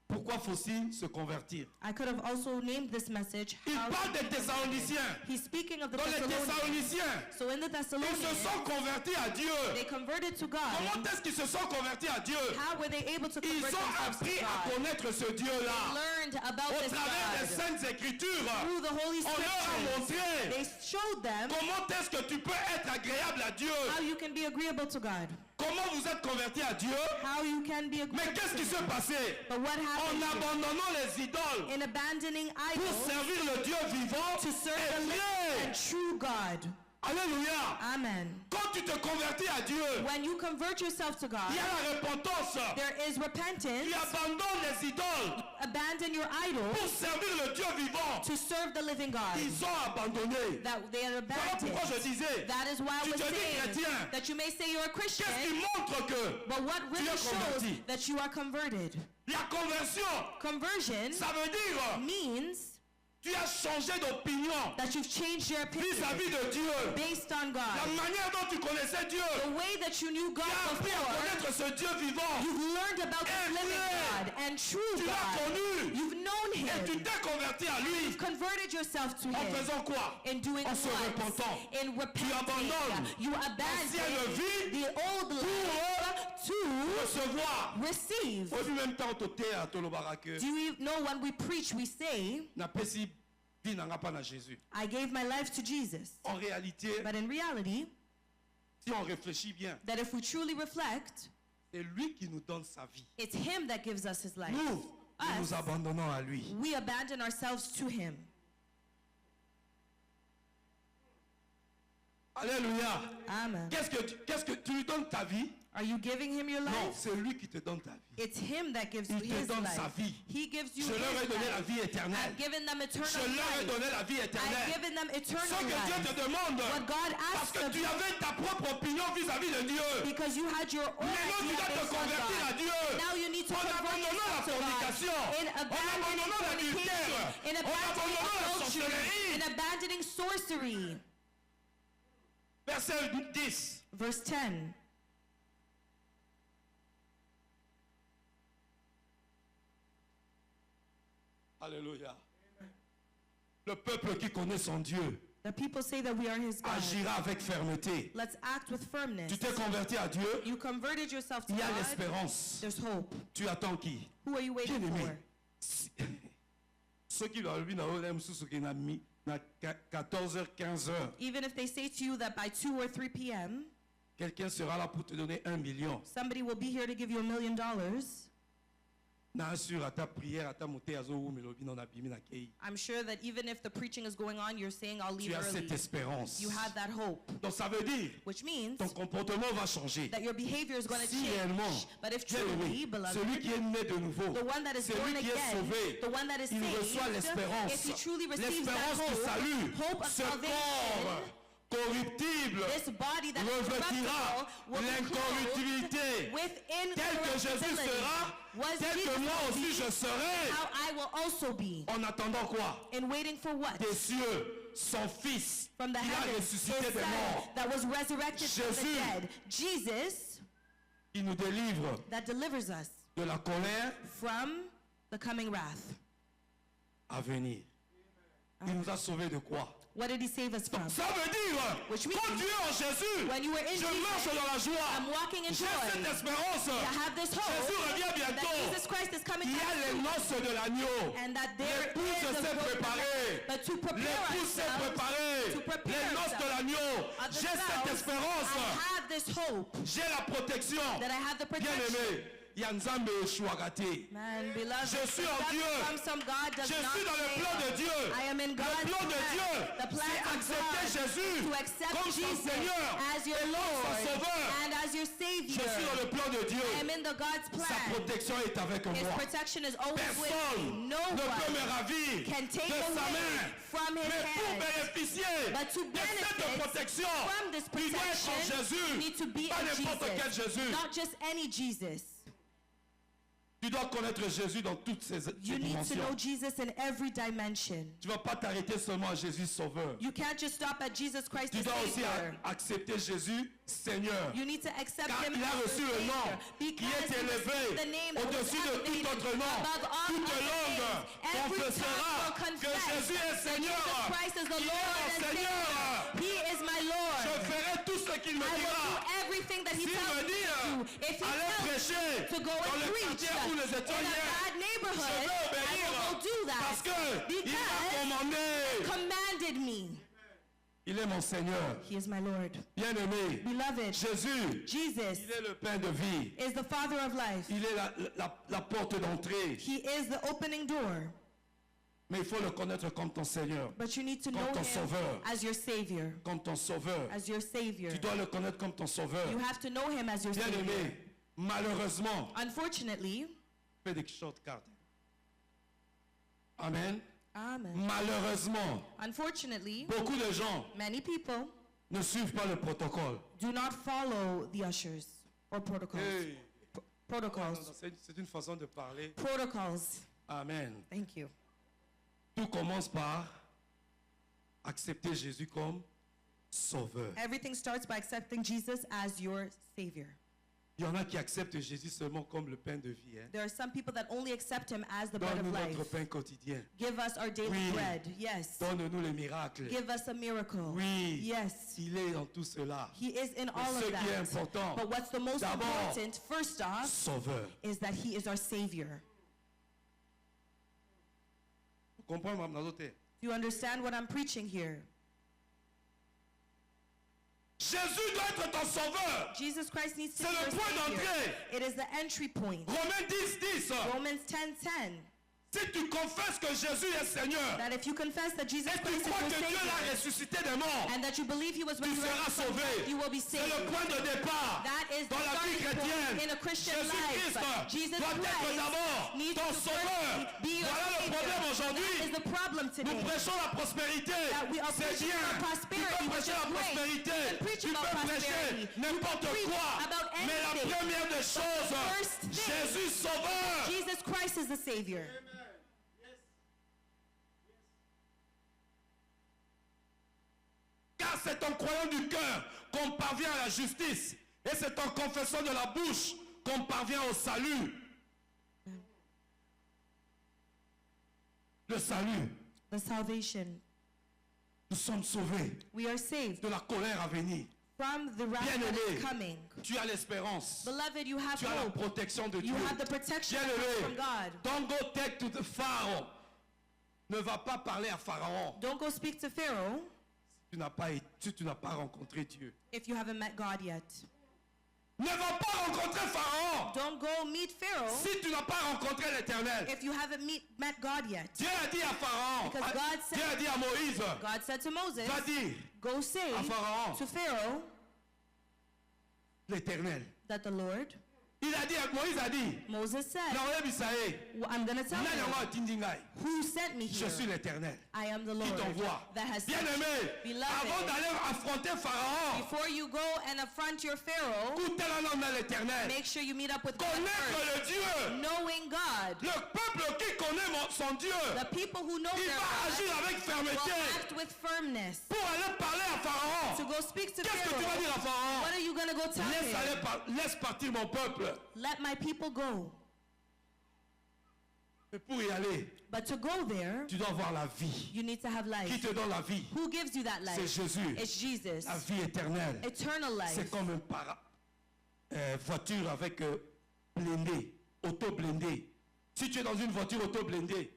Pourquoi faut-il se convertir? I could have also named this message. Il How parle to des be converted. Thessaloniciens. He's speaking of the Dans les Thessalonians. Thessaloniciens, So in the ils se Thessalonians, sont convertis à Dieu. they converted to God. Comment est-ce qu'ils se sont convertis à Dieu? How were they able to Ils convert ont themselves appris to à God? connaître ce Dieu-là. Learned about Au this travers des God Saintes Écritures, through the Holy on leur a Scriptures. montré They showed them comment est-ce que tu peux être agréable à Dieu. how you can be agreeable to God. Comment vous êtes convertis à Dieu. How you can be Mais agreeable qu'est-ce to qui s'est Him. passé? But what En happened abandonnant les idoles in abandoning pour idols servir le Dieu vivant to serve et the living vrai. and true God? Alléluia. Amen. Quand tu te convertis à Dieu, When you convert yourself to God, il y a la repentance. there is repentance. Tu abandonnes les idoles Abandon your idol pour servir le Dieu vivant. to serve the living God. Ils ont abandonné. That they are Voilà pourquoi je abandoned. disais, That is why I tu was te dis saying chrétien. that you may say you're a Qu'est-ce qui Christian, montre que but what really es shows converti? that you are converted? la conversion, Conversion ça veut dire means tu as changé d'opinion that you've changed your opinion vis-à-vis de Dieu. based on La God. manière dont tu connaissais Dieu, The way that you knew tu God as appris à before, connaître ce Dieu vivant. you've learned about Et this living vrai. God and true Tu l'as God. connu You've known et tu Him. t'es converti à lui. You've converted yourself to En Him. faisant quoi? In doing En se what? repentant. In repenting. abandonnes You l'ancienne abandon vie the old life to Recevoir. receive. Au même temps, toté à Tolobarake. Do you know when we preach, we say, Na pesi vie n'anga pas na Jésus. I gave my life to Jesus. En réalité, But in reality, si on réfléchit bien, that if we truly reflect, c'est lui qui nous donne sa vie. it's Him that gives us His life. Nous, nous Us, nous abandonnons à lui. we abandon ourselves to Him. Alléluia. Amen. Qu'est-ce que tu lui donnes ta vie? Are you giving Him your Non, life? c'est lui qui te donne ta vie. It's Him that gives you Il te His donne sa life. vie. He gives you Je leur ai His donné la life. vie éternelle. I've given them eternal Je leur ai life. donné la vie I've éternelle. given them Ce eternal que Dieu life. te demande, What God parce asks que of tu you, avais ta propre opinion vis-à-vis de Dieu. because you had your own Maintenant, tu idea dois te based on convertir à God. Dieu. Now you need to En convert abandonnant la yourself to God. fornication, In en abandoning abandonnant l'adultère, fornication, in en abandoning abandonnant la adultery, sorcellerie. in abandoning sorcery. Verset 10. Verse 10. Alléluia. Le peuple qui connaît son Dieu The people say that we are his God. agira avec fermeté. Let's act with firmness. Tu t'es converti à Dieu, You converted yourself to il y a God. l'espérance. There's hope. Tu attends qui? Who are you waiting Bien-aimé. for? Ceux qui l'ont vu dans le sous qui n'a mis 14h, 15h, Even if they say to you that by 2 or 3 p.m., quelqu'un sera là pour te donner 1 million. somebody will be here to give you $1 million. Nassur à ta prière, à ta montée à Zoou, Mélobie, non abîmé na kei. I'm sure that even if the preaching is going on, you're saying, I'll leave Tu as early. cette espérance. You have that hope, Donc ça veut dire, which means ton comportement va changer. that your behavior is going to Si réellement, change. But if bien truly, aimé, beloved, celui qui est né de nouveau, the one that is born celui qui est again, sauvé, the one that is il reçoit saved, l'espérance. if he truly receives that L'espérance du salut. hope of Ce corps salvation, corruptible this body that is revêtira corruptible will be l'incorruptibilité. clothed with Tel que Jésus incorruptibility. sera, Was tel que Jesus moi will aussi be, je serai. how I will also be. En attendant quoi? In waiting for what? Des cieux, son fils, From the qui a heavens, ressuscité his des son morts, that was resurrected from the Jésus. dead. Jesus qui nous délivre that delivers us de la colère from the coming wrath. à venir. Il nous a sauvés de quoi? What did he save us from? Ça veut dire, Which quand means, tu es en Jésus, when you were in je marche Jesus, dans la joie. I'm walking in J'ai joy. cette espérance. I have this Jésus hope revient that bientôt. Jesus Christ is coming Il y a back les soon, noces de l'agneau. and that there L'épouse is a s'est great préparée. but to prepare L'épouse s'est ourselves, préparée. to prepare Les noces de ourselves l'agneau. of the J'ai cette self, espérance. I have this hope J'ai la protection. that I have the Bien protection. aimé, il y a Nzambe Shuagate. Man, beloved, Je suis en that Dieu. comes from God does Je not suis dans le save plan de us. Dieu. I am in Le God's plan de plan. Dieu, The plan c'est of accepter God Jésus to accept comme son Jesus Seigneur as your et comme Lord son Sauveur. and as your Je Savior. suis dans le plan de Dieu. I am in the God's Sa plan. protection est avec His moi. protection is always with me. Personne No ne peut me one ravir can take de sa away main. from his Mais pour hand. bénéficier But to de cette benefit protection, from this il doit être en protection, Jésus. you need to be Pas in n'importe quel Jesus. Jésus. Not just any Jesus. Tu dois connaître Jésus dans toutes ses You need to know dimensions. Jesus in every dimension. Tu ne vas pas t'arrêter seulement à Jésus Sauveur. You can't just stop at Jesus Christ Tu the dois aussi Savior. accepter Jésus Seigneur. You need to accept Car him il a as reçu your le nom Savior qui because est he élevé received the name that was au-dessus de tout elevated autre nom. above all Toute other langue names. Every tongue confessera will que confess Jésus est that Seigneur. Jesus Christ is the Il est Lord mon and Seigneur. Savior. He is my Je Lord. ferai tout ce qu'il me I will dira. do everything that he S'il tells me me dit to do. If he allez tells prêcher me to go dans and le preach quartier où nous in étions a hier, bad je neighborhood, vais I obéir will go do parce that que il m'a because commandé. commanded me. Il est mon Seigneur. He is my Lord. Bien-aimé, Beloved, Jésus, Jesus il est le pain de vie. is the Father of life. Il est la porte d'entrée. He is the opening door. Mais il faut le connaître comme ton Seigneur, But you need to Comme know ton him sauveur. as your Savior. comme ton Sauveur. As your Savior. Tu dois le connaître comme ton Sauveur. You have to know him as your Savior. Bien-aimé, malheureusement, Unfortunately, fais des shortcuts. Amen. amen. Malheureusement, Unfortunately, beaucoup de gens many people ne suivent pas le protocole. do not follow the ushers or protocols. Hey. Protocols. C'est une façon de parler. Protocols. Amen. Thank you. Tout commence par accepter Jésus comme Sauveur. Everything starts by accepting Jesus as your Savior. Il y en a qui acceptent Jésus seulement comme le pain de vie. Hein. There are some people that only accept him as the bread Donne-nous of notre life. pain quotidien. Give us our daily Oui. bread. Yes. Donne-nous les miracles. Give us a miracle. Oui. Yes. Il est dans tout cela. He is in all ce of qui est that. important, But what's the most d'abord, important, first off, Sauveur. is that he is our Savior. Vous comprenez, Mme Nazote? Do you understand what I'm preaching here? Jésus doit être ton Sauveur. Jesus Christ needs to C'est be le your point Savior. d'entrée. It is the entry point. Romains 10, 10. Romans 10:10. Si tu confesses que Jésus est Seigneur That if you confess that Jesus et tu Christ is crois your que Dieu l'a Savior ressuscité des morts, and that you believe he was tu seras resurrected from sauvé. death, you will be C'est saved. le point de départ That is the dans la vie starting point chrétienne. in a Christian Jésus-Christ life. Jesus doit être Christ d'abord needs ton to Sauveur. first be your Voilà le problème Savior. aujourd'hui. That is the problem Nous today. prêchons la prospérité. That we are C'est preaching bien. about Tu prosperity, peux which prêcher is la great. prospérité. You can preach Tu about peux prêcher prosperity. n'importe You can preach quoi. about Mais la anything. première des choses, first thing, Jésus Sauveur. Jesus Christ is the Savior. Car c'est en croyant du cœur qu'on parvient à la justice. Et c'est en confessant de la bouche qu'on parvient au salut. Le salut. the salvation. Nous sommes sauvés We are saved de la colère à venir. from the wrath that Bien-aimé, is coming. tu as l'espérance. Beloved, you have Tu as la hope. protection de Dieu. You have the protection that comes from Bien-aimé, God. don't go take to the Pharaoh. Ne va pas parler à Pharaon Don't go speak to Pharaoh si tu n'as pas rencontré Dieu. if you haven't met God yet. Ne va pas rencontrer Pharaon Don't go meet Pharaoh si tu n'as pas rencontré l'Éternel. if you haven't met God yet. Dieu a dit à Pharaon, Because God said- Dieu a dit à Moïse, God said to Moses, va dire go say à Pharaon, to Pharaoh l'Éternel. that the Lord, Moïse a dit, Moses said, I'm going to tell you who sent me je here. suis l'Éternel I am the qui Lord t'envoie. that has sent you. Bien-aimé, Beloved, avant d'aller affronter Pharaon, before you go and affront your Pharaoh, écoutez la langue de l'Éternel. make sure you meet up with God first. Connaître le Dieu. Knowing God, Le peuple qui connaît son Dieu, the people who know il their va God agir avec will fermeté act with firmness. pour aller parler à To Pharaon. go speak to Qu'est-ce que tu vas Pharaoh, dire à Pharaon? what are you going to go tell him? Laisse partir mon peuple. Let my people go. Et pour y aller, But to go there, tu dois avoir la vie. you need to have Qui life. te donne la vie? Who gives you that C'est life? Jésus. It's Jesus. La vie éternelle. Eternal life. C'est comme une voiture avec blindé, auto-blindé. Si tu es dans une voiture auto-blindée,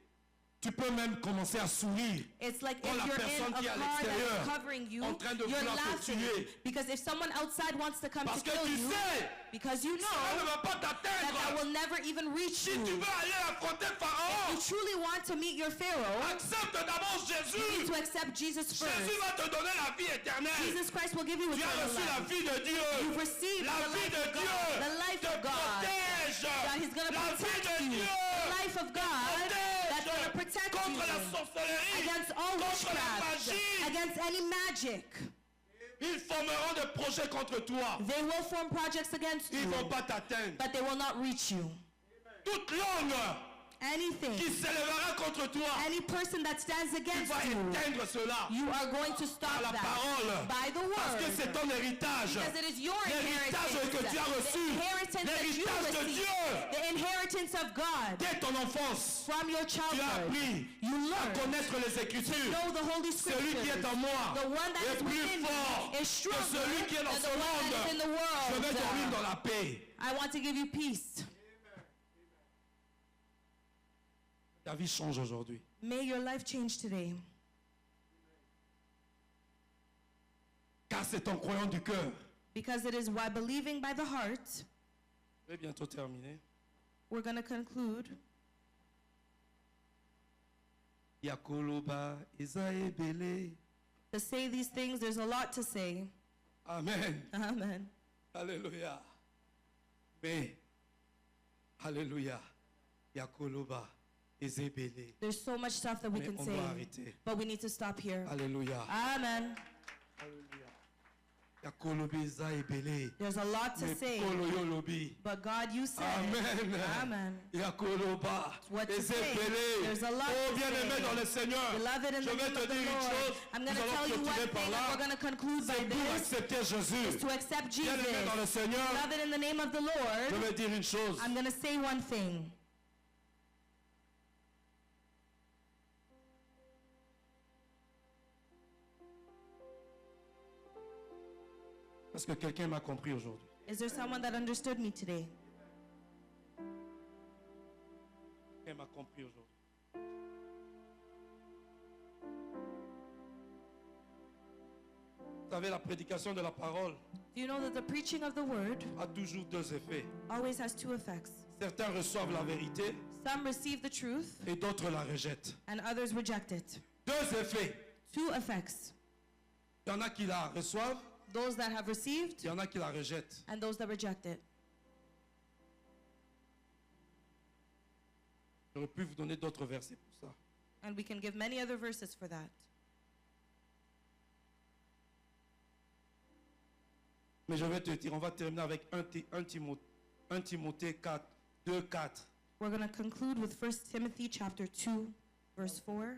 tu peux même commencer à sourire. It's like Quand if la you're in personne a qui est à car l'extérieur, that's covering you, en train de you're vouloir te laughing. tuer. Because if someone outside wants to come Parce to que kill tu you, sais, because you ça ne know va pas that t'atteindre. will never even reach Si tu you. veux aller affronter You Pharaon, truly want to meet your Pharaoh, accepte d'abord you need Jésus. to accept Jesus Jésus first. va te donner la vie éternelle. Jesus Christ will give you Tu as eternal reçu la life. vie de Dieu. You've received La the vie life de of Dieu God, the life te of God. protège. God, He's going to La vie protect de you. Dieu The life of God that's going to protect contre you la sorcellerie, against all contre la witchcraft, magie. against any magic. Ils formeront des projets contre toi. They will form projects against Ils you, ne vont pas t'atteindre. but they will not reach you. Toute langue Anything, qui s'élèvera contre toi, any person that stands tu against vas you, éteindre cela you are going to stop par la that parole. by the Parce que word. c'est ton héritage. Because it is your L'héritage inheritance, que tu as reçu. the inheritance that you L'héritage de receive, Dieu. the inheritance of God Dès ton enfance, from your tu as childhood. appris You à learn connaître les Écritures. know the Holy Celui qui est Scriptures. en moi The one that est is plus within fort me is que stronger celui qui est dans than the ce one that is in monde. the Je vais dormir dans world. la paix. I want to give you peace. Ta vie change aujourd'hui. May your life change today. Car c'est en croyant du cœur. Because it is by believing by the heart, Je vais bientôt terminer. we're going to conclude. Yakoloba Isaebele. To say these things, there's a lot to say. Amen. Amen. Alléluia. Mais, Alléluia. Yakoloba Isaebele. There's so much stuff that we Mais can on say, doit arrêter. but we need to stop here. Alléluia. Amen. Yakoloba Isaebele. There's a lot to Mais say, Kolo Yolobi. but God, you said, Amen. Amen. Yakoloba. What to say. Isaebele. There's a lot Oh, to bien-aimé say. dans le Seigneur. Beloved in Je the vais name te of the dire une Lord, chose. I'm Nous going to allons tell you one clôturer par thing, and là. we're going to conclude by C'est pour this, accepter Jésus. to accept Jesus. Bien-aimé dans le Seigneur. Beloved in the name of the Je Lord, vais dire une chose. I'm going to say one thing. Parce que quelqu'un m'a compris aujourd'hui. Is there someone that understood me today? Quelqu'un m'a compris aujourd'hui. Vous savez, la prédication de la parole Do you know that the preaching of the word a toujours deux effets. always has two effects? Certains reçoivent la vérité Some receive the truth et d'autres la rejettent. and others reject it. Deux effets. Two effects. Il y en a qui la reçoivent, Those that have received il y en a qui la rejettent. and those that reject it. J'aurais pu vous donner d'autres versets pour ça. And we can give many other verses for that. Mais je vais te dire, on va terminer avec 1 Timothée 4, 2, 4. We're going to conclude with 1 Timothy chapter 2, verse 4.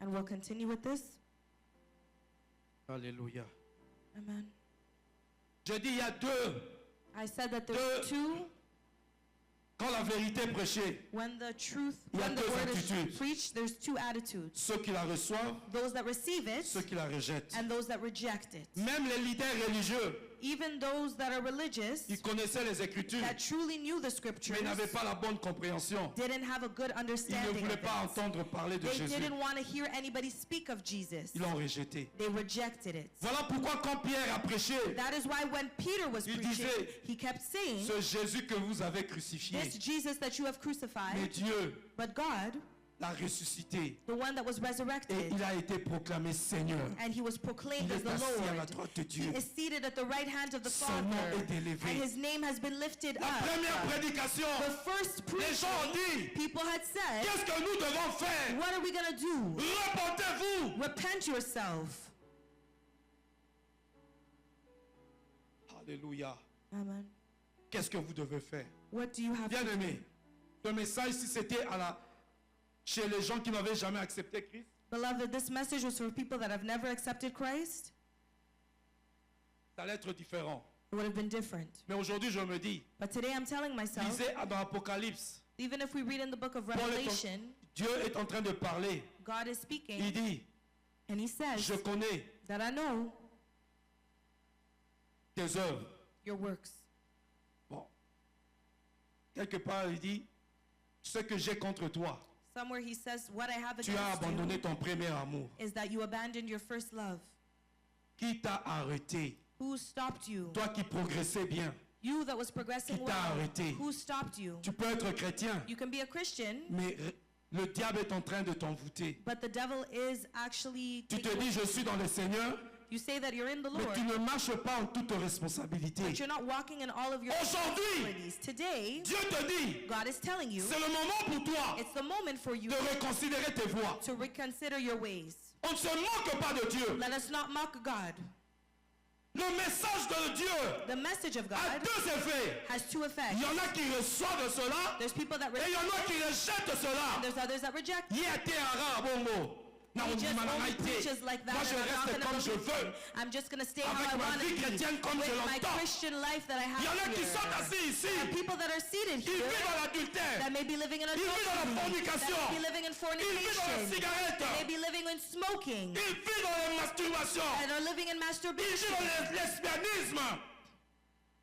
And we'll continue with this. Alléluia. Amen. Je dis, il y a deux I said that there's two Quand la vérité est prêchée, When the truth, Il y a when the deux word is attitudes. preached, there's two attitudes. ceux qui la reçoivent, Those that receive it ceux qui la rejettent. and those that reject it. Même les leaders religieux, Even those that are religious, ils connaissaient les Écritures, that truly knew the mais scriptures, n'avaient pas la bonne compréhension. didn't have a good Ils ne understanding voulaient of pas it. entendre parler de They Jésus. didn't want to hear anybody speak of Jesus. Ils l'ont rejeté. They rejected it. Voilà pourquoi quand Pierre a prêché, That is why when Peter was Il preaching, disait, he kept saying, ce Jésus que vous avez crucifié, this Jesus that you have mais crucified, Dieu but God, l'a ressuscité the one that was et resurrected, il a été proclamé Seigneur. and he was proclaimed Il as est the assis à la Lord. droite de He Dieu. is seated at the right hand of the Son Father, nom est élevé. and his name has been lifted La up. première prédication, The first les gens ont preaching, dit, people had said, qu'est-ce que nous devons faire? what are we going to do? Repentez-vous. Repent yourself. Alléluia. Amen. Qu'est-ce que vous devez faire? What do you have to do? Bien-aimé, le message, si c'était chez les gens qui n'avaient jamais accepté Christ, Beloved, this message was for people that have never accepted Christ. ça allait être différent. It would have been different. Mais aujourd'hui, je me dis, But today I'm telling myself, lisez dans l'Apocalypse, even if we read in the book of Paul est en- Revelation, Dieu est en train de parler. God is Il speaking, dit, and he says je connais that I know tes œuvres. your works. Bon. Quelque part, il dit, ce que j'ai contre toi, Somewhere he says, what I have tu as against abandonné you ton premier amour. is that you abandoned your first love. Qui t'a arrêté? Who stopped you? Toi qui progressais bien. You that was progressing Qui t'a well. arrêté? Who stopped you? Tu peux être chrétien, You can be a Christian, mais le diable est en train de t'envoûter. but the devil is actually Tu te taking- dis, je suis dans le Seigneur, you say that you're in the mais Lord, tu ne marches pas en toute responsabilité. but you're not walking in all of your Aujourd'hui, responsibilities. Today, Dieu te dit, God is telling you, c'est le moment pour toi it's the moment for you de reconsidérer tes voies. to reconsider your ways. On ne se moque pas de Dieu. Let us not mock God. Le message de Dieu The message of a God deux effets. has two effects. Il y en a qui reçoivent cela There's people that et il y en a receive qui it, rejettent cela. and there's others that reject it. Il y a été ara bongo. Na He on dit just malama only été. preaches like that, Moi je and I'm not reste gonna comme je believe veux. him. I'm just going to stay Avec how I ma want vie to be, chrétienne comme je with my l'entends. Christian life that I Il y en a have qui sont here. assis ici. And people that are seated Ils here vivent dans l'adultère. that may be living in Ils vivent dans la adultery, that fornication. may be living in Ils vivent dans la fornication, cigarette. they may be living in smoking, Ils vivent dans la masturbation. and are living in Ils vivent masturbation. dans le lesbianisme.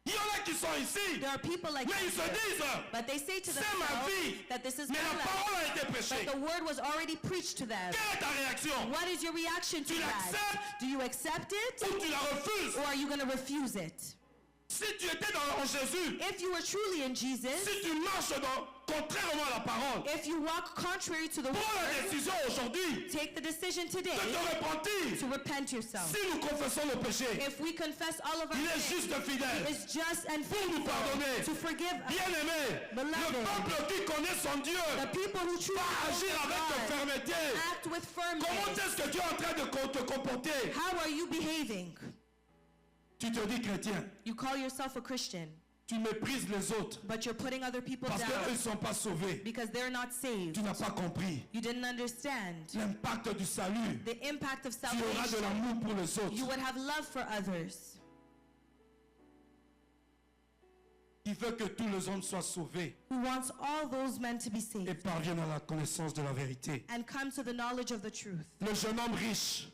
Il y en a qui sont ici. There are people like Mais that ils se here. disent, But they say to c'est ma themselves vie. that this is Mais my la life, parole a été prêchée. but the word was already preached to them. Quelle est ta réaction? What is your reaction to Tu that? l'acceptes? Do you accept it, Ou tu la refuses? or are you going to refuse it? Si tu étais en Jésus, If you were truly in Jesus, si tu marches contrairement à la parole, if you walk contrary to the prends la word, décision aujourd'hui take the decision de today te repentir. to repent yourself. Si nous confessons nos péchés, If we confess all of our il est sins, juste fidèle. He is just and Pour nous pardonner. faithful to forgive us. Bien-aimé, le Beloved, peuple qui connaît son Dieu the people who truly va agir know avec God fermeté. act with Comment firmness. est-ce que tu es en train de te comporter? How are you behaving? Tu te dis chrétien, You call yourself a Christian, tu méprises les autres but you're putting other people parce qu'eux down ne sont pas sauvés. because they're not saved. Tu n'as pas compris You didn't understand l'impact du salut. the impact of Tu auras de salvation. l'amour pour les You autres. would have love for others. Il veut que tous les hommes soient sauvés Who wants all those men to be et saved parviennent à la connaissance de la vérité. and come to the knowledge of the truth. Le jeune homme riche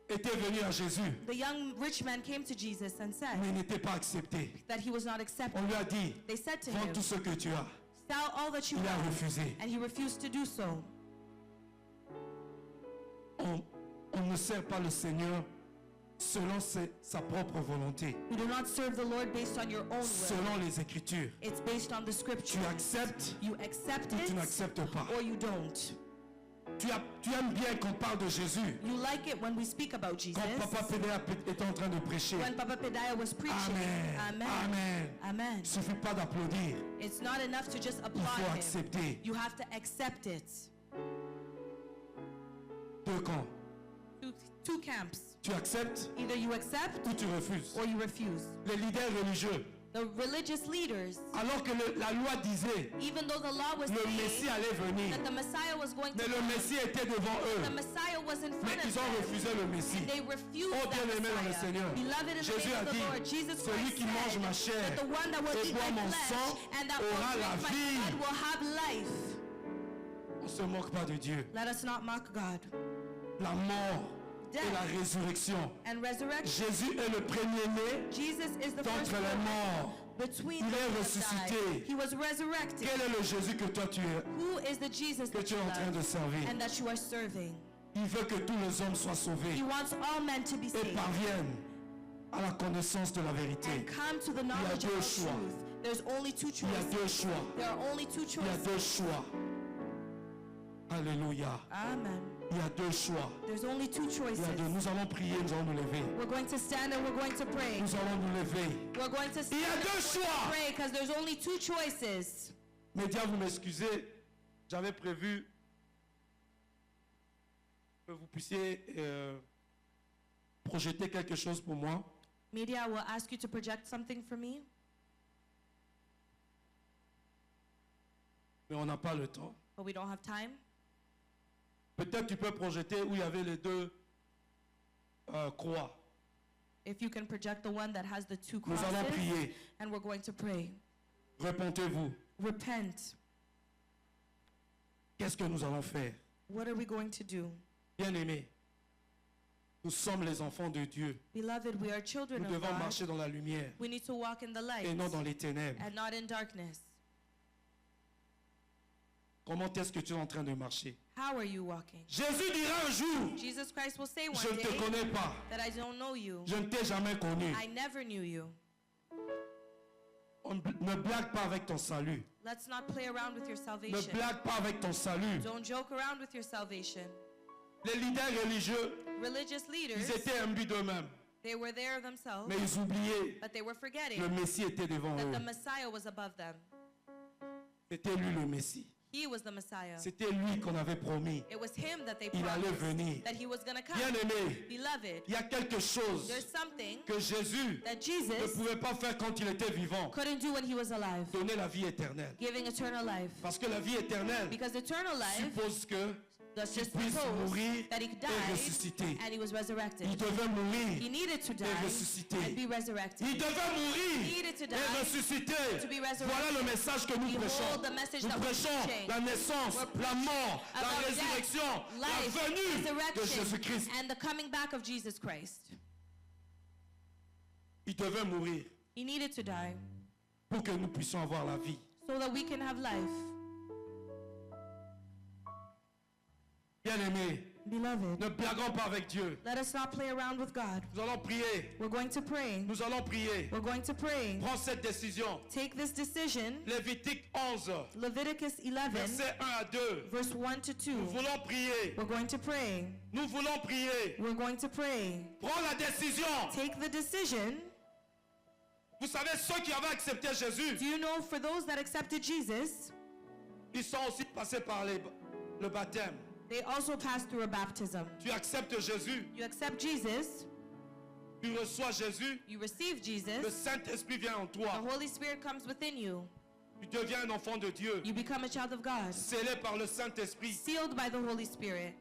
était venu à Jésus, The young rich man came to Jesus and said mais il n'était pas accepté. that he was not accepted. On lui a dit, They said to vends him, tout ce que tu as. sell all that you Il a have. refusé. And he refused to do so. On ne sert pas le Seigneur selon sa propre volonté, You do not serve the Lord based on your own will. selon les Écritures. It's based on the Tu scripture. acceptes You accept ou tu it n'acceptes pas. or you don't. Tu aimes bien qu'on parle de Jésus. You like it when we speak about Jesus. Quand Papa Pédéa était en train de prêcher. When Papa Pedaya was preaching. Amen. Amen. Amen. Amen. Il ne suffit pas d'applaudir. It's not enough to just Il applaud faut him. accepter. You have to accept it. Deux camps. Two camps. Tu acceptes Either you accept ou tu refuses. or you refuse. Les leaders religieux, The religious leaders, alors que la loi disait even though the law was le saying Messie allait venir, that the Messiah was going mais to le come, Messie était devant the eux. Messiah was was in Mais front of ils ont them. refusé le Messie. They refused Oh, that bien-aimé dans le Messiah. Seigneur, Beloved in the Jésus name a of the dit, Lord, Jesus celui Christ qui mange said ma chair that the one that will et eat boit my mon flesh sang and that aura will la drink my vie. blood will have life. On ne se moque pas de Dieu. Let us not mock God. La mort et la résurrection. And resurrection. Jésus est le premier-né Jesus is the d'entre first les one morts. between Il the est that ressuscité. died. He was resurrected. Quel est le Jésus que toi tu es, Who is the Jesus que that tu you es en train de love servir? and that you are serving? Il veut que tous les hommes soient sauvés He wants all men to be et saved parviennent à la connaissance de la vérité. and come to the knowledge deux of choix. truth. There's only two Il y a choices. deux choix. There are only two Il y a choices. deux choix. Alléluia. Amen. Il y a deux choix. There's only two Il y a choices. deux. Nous allons prier, nous allons nous lever. We're going to stand and we're going to pray. Nous allons nous lever. We're going to Il stand y a and deux we're going choix. to pray because there's only two choices. Médias, vous m'excusez. J'avais prévu que vous puissiez projeter quelque chose pour moi. Media, I will ask you to project something for me, Mais on n'a pas le temps. but we don't have time. Peut-être tu peux projeter où il y avait les deux croix. If you can project the one that has the two Nous allons crosses, prier. and we're going to pray. Repentez-vous. Repent. Qu'est-ce que nous allons faire? What are we going to do? Bien-aimés, nous sommes les enfants de Dieu. Beloved, we are children Nous of devons God. marcher dans la lumière We need to walk in the light et non dans les ténèbres. and not in darkness. Comment est-ce que tu es en train de marcher? How are you walking? Jésus dira un jour, Jesus Christ will say one je ne te day connais pas. that I don't know you. Je ne t'ai jamais connu. I never knew you. On ne blague pas avec ton salut. Let's not play around with your Ne salvation. blague pas avec ton salut. Don't joke around with your salvation. Les leaders religieux, Religious ils leaders, étaient imbus d'eux-mêmes. they were there themselves, Mais ils oubliaient, but they were forgetting le Messie était devant that eux. the Messiah was above them. C'était lui le Messie. He was the Messiah. C'était lui qu'on avait promis. It was him that they Il allait promised venir. that he was going to come. Bien-aimé, Beloved, il y a quelque chose there's something que Jésus that ne Jesus pouvait pas faire quand il était vivant. couldn't do when he was alive, Donner la vie éternelle. giving eternal life. Parce que la vie éternelle Because eternal life suppose que does qu'il just puisse suppose mourir that he et died ressusciter. and he was resurrected. Il devait He mourir needed to die et ressusciter. and be resurrected. Il devait mourir needed to die et ressusciter. to be resurrected. Voilà le message que nous Behold prêchons. the message Nous that we're prêchons preaching. la naissance, We're la mort, la about résurrection, death, la life, venue de resurrection, Jésus-Christ. and the coming back of Jesus Christ. Il devait mourir He needed to die pour que nous puissions avoir la vie. so that we can have life. Bien-aimés, Beloved, ne blaguons pas avec Dieu. let us not play around with God. Nous allons prier. We're going to pray. Nous allons prier. We're going to pray. Prends cette décision. Take this decision. Lévitique 11, Leviticus 11, versets 1 à 2. verse 1 to 2. Nous voulons prier. We're going to pray. Nous voulons prier. We're going to pray. Prends la décision. Take the decision. Vous savez, ceux qui avaient accepté Jésus, Do you know for those that accepted Jesus, ils sont aussi passés par le baptême. they also passed through a baptism? Tu acceptes Jésus, You accept Jesus, tu reçois Jésus, you receive le Jesus, Saint-Esprit vient en the toi. Holy Spirit comes within you. Tu deviens un enfant de Dieu, You become a child of God, scellé par le Saint-Esprit. sealed by the Holy Spirit.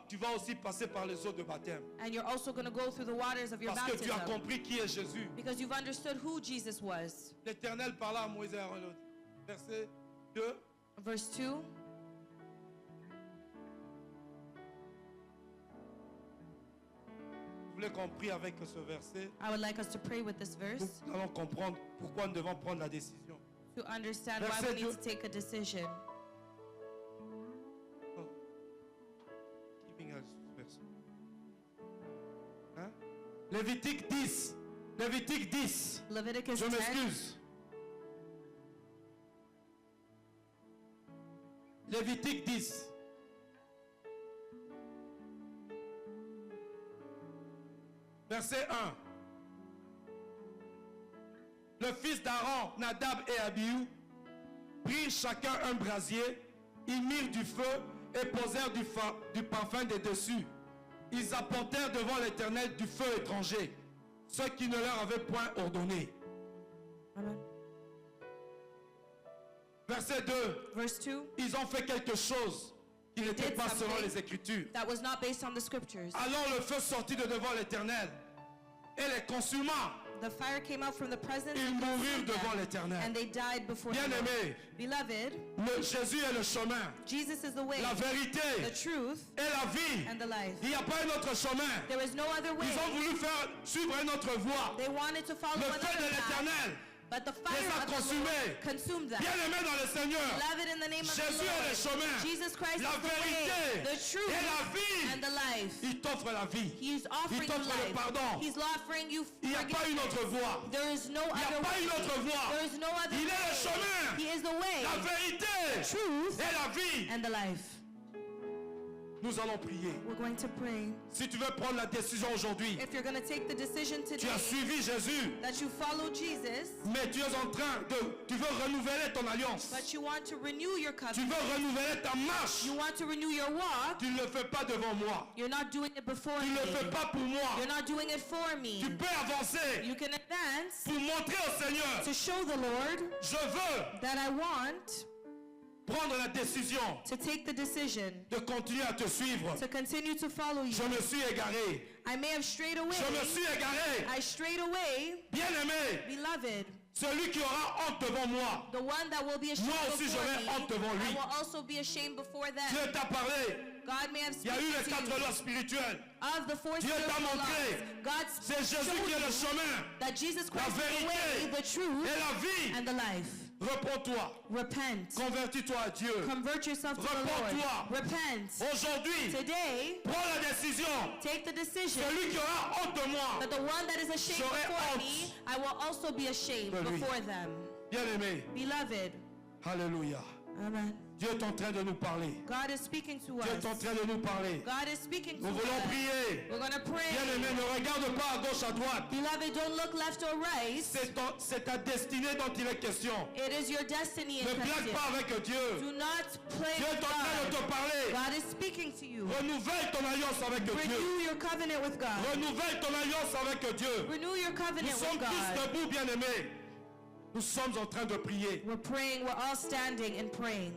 Tu vas aussi passer par les eaux de baptême. And you're also going to go through the waters of your Parce que tu as baptism compris qui est Jésus. because you've understood who Jesus was. L'Éternel parla à Moïse et à Aaron. Verset 2. Verse 2. Vous voulez qu'on prie avec ce verset? I would like us to pray with this verse Nous allons comprendre pourquoi nous devons prendre la décision. to understand why Verset we need 2. to take a decision. Oh. Giving us verse. Hein? Lévitique 10. Lévitique 10. Leviticus Je 10. m'excuse. Lévitique 10. Verset 1. Le fils d'Aaron, Nadab et Abihu, prirent chacun un brasier, ils mirent du feu et posèrent du parfum des-dessus. Ils apportèrent devant l'Éternel du feu étranger, ce qui ne leur avait point ordonné. Amen. Verset 2. Verse 2. Ils ont fait quelque chose qui n'était did pas selon something les Écritures. that was not based on the scriptures. Alors le feu sortit de devant l'Éternel et les consuma. The fire came out from the presence Ils and mourirent consumed devant them, l'Éternel. and they died before the Lord. Bien-aimés, Beloved, Jésus est le chemin, Jesus is the way, la vérité the truth, et la vie. and the life. Il n'y a pas un autre chemin. There is no other way. Ils ont voulu faire suivre une autre voie. They wanted to follow Le another feu de path, l'Éternel but the les fire a of the Lord consumés. consumed them. Bien-aimés dans le Seigneur, Beloved, in the name of Jésus the est le Lord, chemin, Jesus Christ la is the way, vérité the truth, et la vie. and the life. Il t'offre la vie. He's offering Il you t'offre le life. pardon. He's offering you Il n'y a pas une autre forgiveness. voie. There is no Il n'y a other pas way. une autre voie. There is no other Il est le way. chemin, He is the way, la vérité truth, et la vie. and the life. Nous allons prier. We're going to pray. Si tu veux prendre la décision aujourd'hui, If you're going to take the decision tu today as suivi Jésus, that you follow Jesus, mais tu es en train tu veux renouveler ton alliance. but you want to renew your Tu covenant, veux renouveler ta marche. you want to renew your walk, Tu ne le fais pas devant moi. you're not doing it before Tu me. ne le fais pas pour moi. You're not doing it for me. Tu peux avancer You can advance pour montrer au Seigneur, to show the Lord je veux that I want prendre la décision to take the decision de continuer à te suivre. to continue to follow you. Je me suis égaré. I may have strayed away. Je me suis égaré. I strayed away, Bien-aimé, beloved. celui qui aura honte devant moi, The one that will be ashamed Moi aussi, before j'aurai me, honte devant lui. I will also be ashamed before them. Dieu t'a parlé. God may have Il y a eu les spoken to 4 you lois spirituelles. of the four Dieu t'a spiritual montré. laws. God C'est Jésus showed qui est le you chemin that Jesus la Christ is the vérité way, the truth, et la vie. and the life. Reprends-toi. Repent. Convertis-toi à Dieu. Convert yourself to the Repens-toi. Lord. Repent. Aujourd'hui, Today, prends la décision. take the decision Celui qui aura honte de moi, that the one that is ashamed J'aurai before honte me, I will also be ashamed de lui. before them. bien-aimé. Beloved, Alléluia. amen. Dieu est en train de nous parler. God is speaking to Dieu est en us. train de nous parler. God is speaking to Nous voulons us. prier. We're going to pray. Bien-aimé, ne regarde pas à gauche, à droite. Beloved, don't look left or right. C'est ta destinée dont il est question. It is your destiny in Ne blague question. pas avec Dieu. Do not play Dieu est with en train de God. te parler. God is speaking to you. Renouvelle ton alliance avec Dieu. Renew your covenant with God. Renouvelle ton alliance avec Dieu. Renew your Nous covenant sommes with tous God. debout, bien-aimés. Nous sommes en train de prier. We're praying. We're all standing and praying.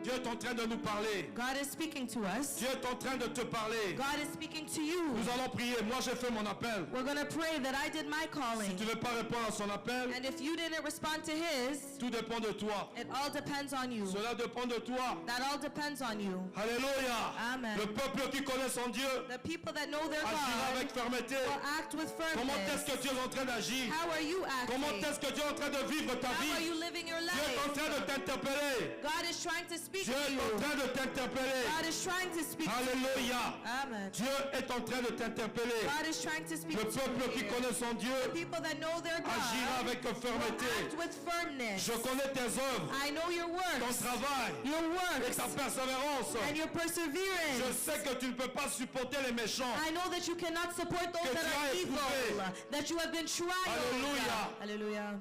Dieu est en train de nous parler. God is speaking to us. Dieu est en train de te parler. God is speaking to you. Nous allons prier. Moi, j'ai fait mon appel. We're going to pray that I did my Si calling. tu ne veux pas répondre à son appel, And if you didn't respond to his, tout dépend de toi. it all depends on you. Cela dépend de toi. That all depends on you. Alléluia. Amen. Le peuple qui connaît son Dieu The people that know their agira God avec fermeté. will act with Comment est-ce firmness. que tu es en train d'agir? How are you Comment acting? est-ce que tu es en train de vivre ta How are vie? you living your Dieu est en train de life? t'interpeller. God is trying to speak Dieu to est en you. train de t'interpeller. God is trying to speak to you. Alléluia. Amen. Dieu est en train de t'interpeller. God is trying to speak Le to peuple qui you. connaît son Dieu People that know their agira God avec will fermeté. act with firmness. Je connais tes œuvres, I know your ton works, travail your et works, ta persévérance. and your Je perseverance. sais que tu ne peux pas supporter les méchants. I know that you cannot support those Que that tu are as evil, éprouvé. that you have been tried. Alléluia. Hallelujah.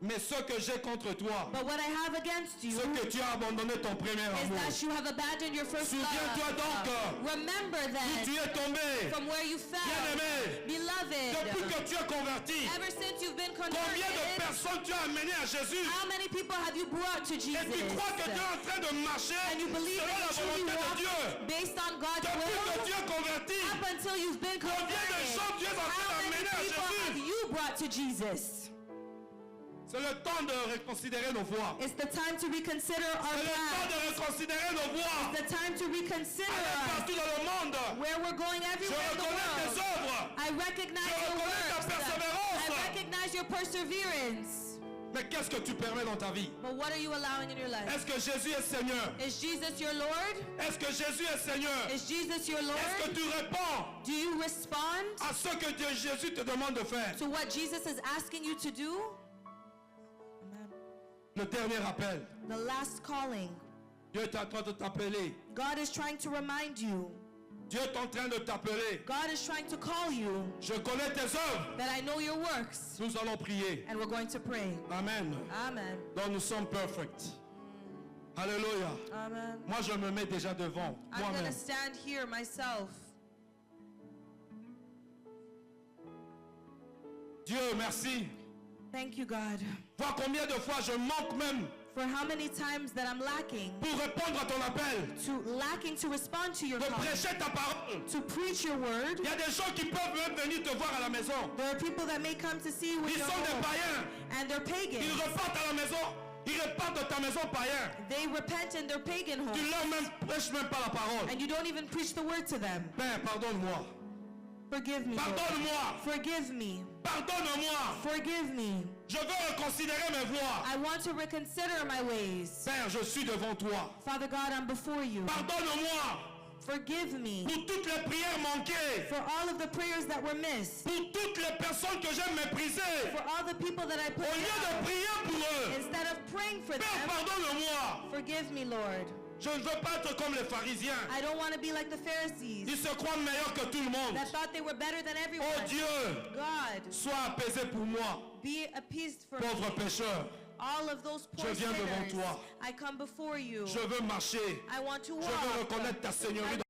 Mais ce que j'ai contre toi, But what I have against you c'est que tu as abandonné ton premier is amour. that you have abandoned your first Souviens-toi love. donc Remember où tu that es tombé. from where you fell, Bien-aimé, depuis beloved, que tu es converti, ever since you've been combien de converted, personnes tu as amenées à Jésus how many people have you brought to et Jesus? tu crois que tu es en train de marcher And you believe selon la that you truly volonté de walk Dieu. based on God's Depuis que will? tu es converti, Up until you've been combien de converted, gens tu es en train how many d'amener à people have Jésus? you brought to Jesus? C'est le temps de reconsidérer nos voies. It's the time to reconsider our C'est le temps path. de reconsidérer nos voies. The time to reconsider Aller us. partout dans le monde. Where we're going Je everywhere in the reconnais tes world. œuvres. I recognize Je your reconnais ta works. persévérance. I recognize your perseverance. Mais qu'est-ce que tu permets dans ta vie? But what are you allowing in your life? Est-ce que Jésus est Seigneur? Is Jesus your Lord? Est-ce que Jésus est Seigneur? Is Jesus your Est-ce que Lord? tu réponds Do you respond à ce que Jésus te demande de faire? to what Jesus is asking you to do? Amen. Le dernier appel. The last calling. Dieu est en train de t'appeler. God is trying to remind you. Dieu est en train de t'appeler. God is trying to call you Je connais tes œuvres. that I know your works. Nous allons prier. And we're going to pray. Amen. Amen. Donc nous sommes perfect. Alléluia. Amen. Moi je me mets déjà devant I'm going to moi-même. stand here myself. Dieu, merci. Thank you, God. Vois combien de fois je manque même For how many times that I'm lacking pour répondre à ton appel, to respond to your de call, prêcher ta parole. to preach your word. Il y a des gens qui peuvent même venir te voir à la maison. There are people that may come to see you when Ils you're sont des home, païens. and they're Ils pagan. repartent à la maison. Ils repartent de ta maison païen. They repent in their pagan Tu home, leur même prêches même pas la parole. and you don't even preach the word to them. Père, pardonne-moi. Forgive me, Lord. Pardonne-moi. Forgive me. Pardonne-moi. Forgive me. Je veux reconsidérer mes voies. I want to reconsider my ways. Père, je suis devant toi. Father God, I'm before you. Pardonne-moi Forgive me pour toutes les prières manquées. for all of the prayers that were missed, Pour toutes les personnes que j'ai méprisées. for all the people that I put Au lieu de down. prier pour eux. Instead of praying for Père, them, pardonne-moi. forgive me, Lord. Je ne veux pas être comme les pharisiens. I don't want to be like the Pharisees Ils se croient meilleurs que tout le monde. that thought they were better than everyone. Oh Dieu, God, sois apaisé pour moi, be appeased for pauvre me. pécheur. All of those poor Je viens devant sinners, toi. I come before you. Je veux marcher. I want to Je veux walk. reconnaître ta I seigneurie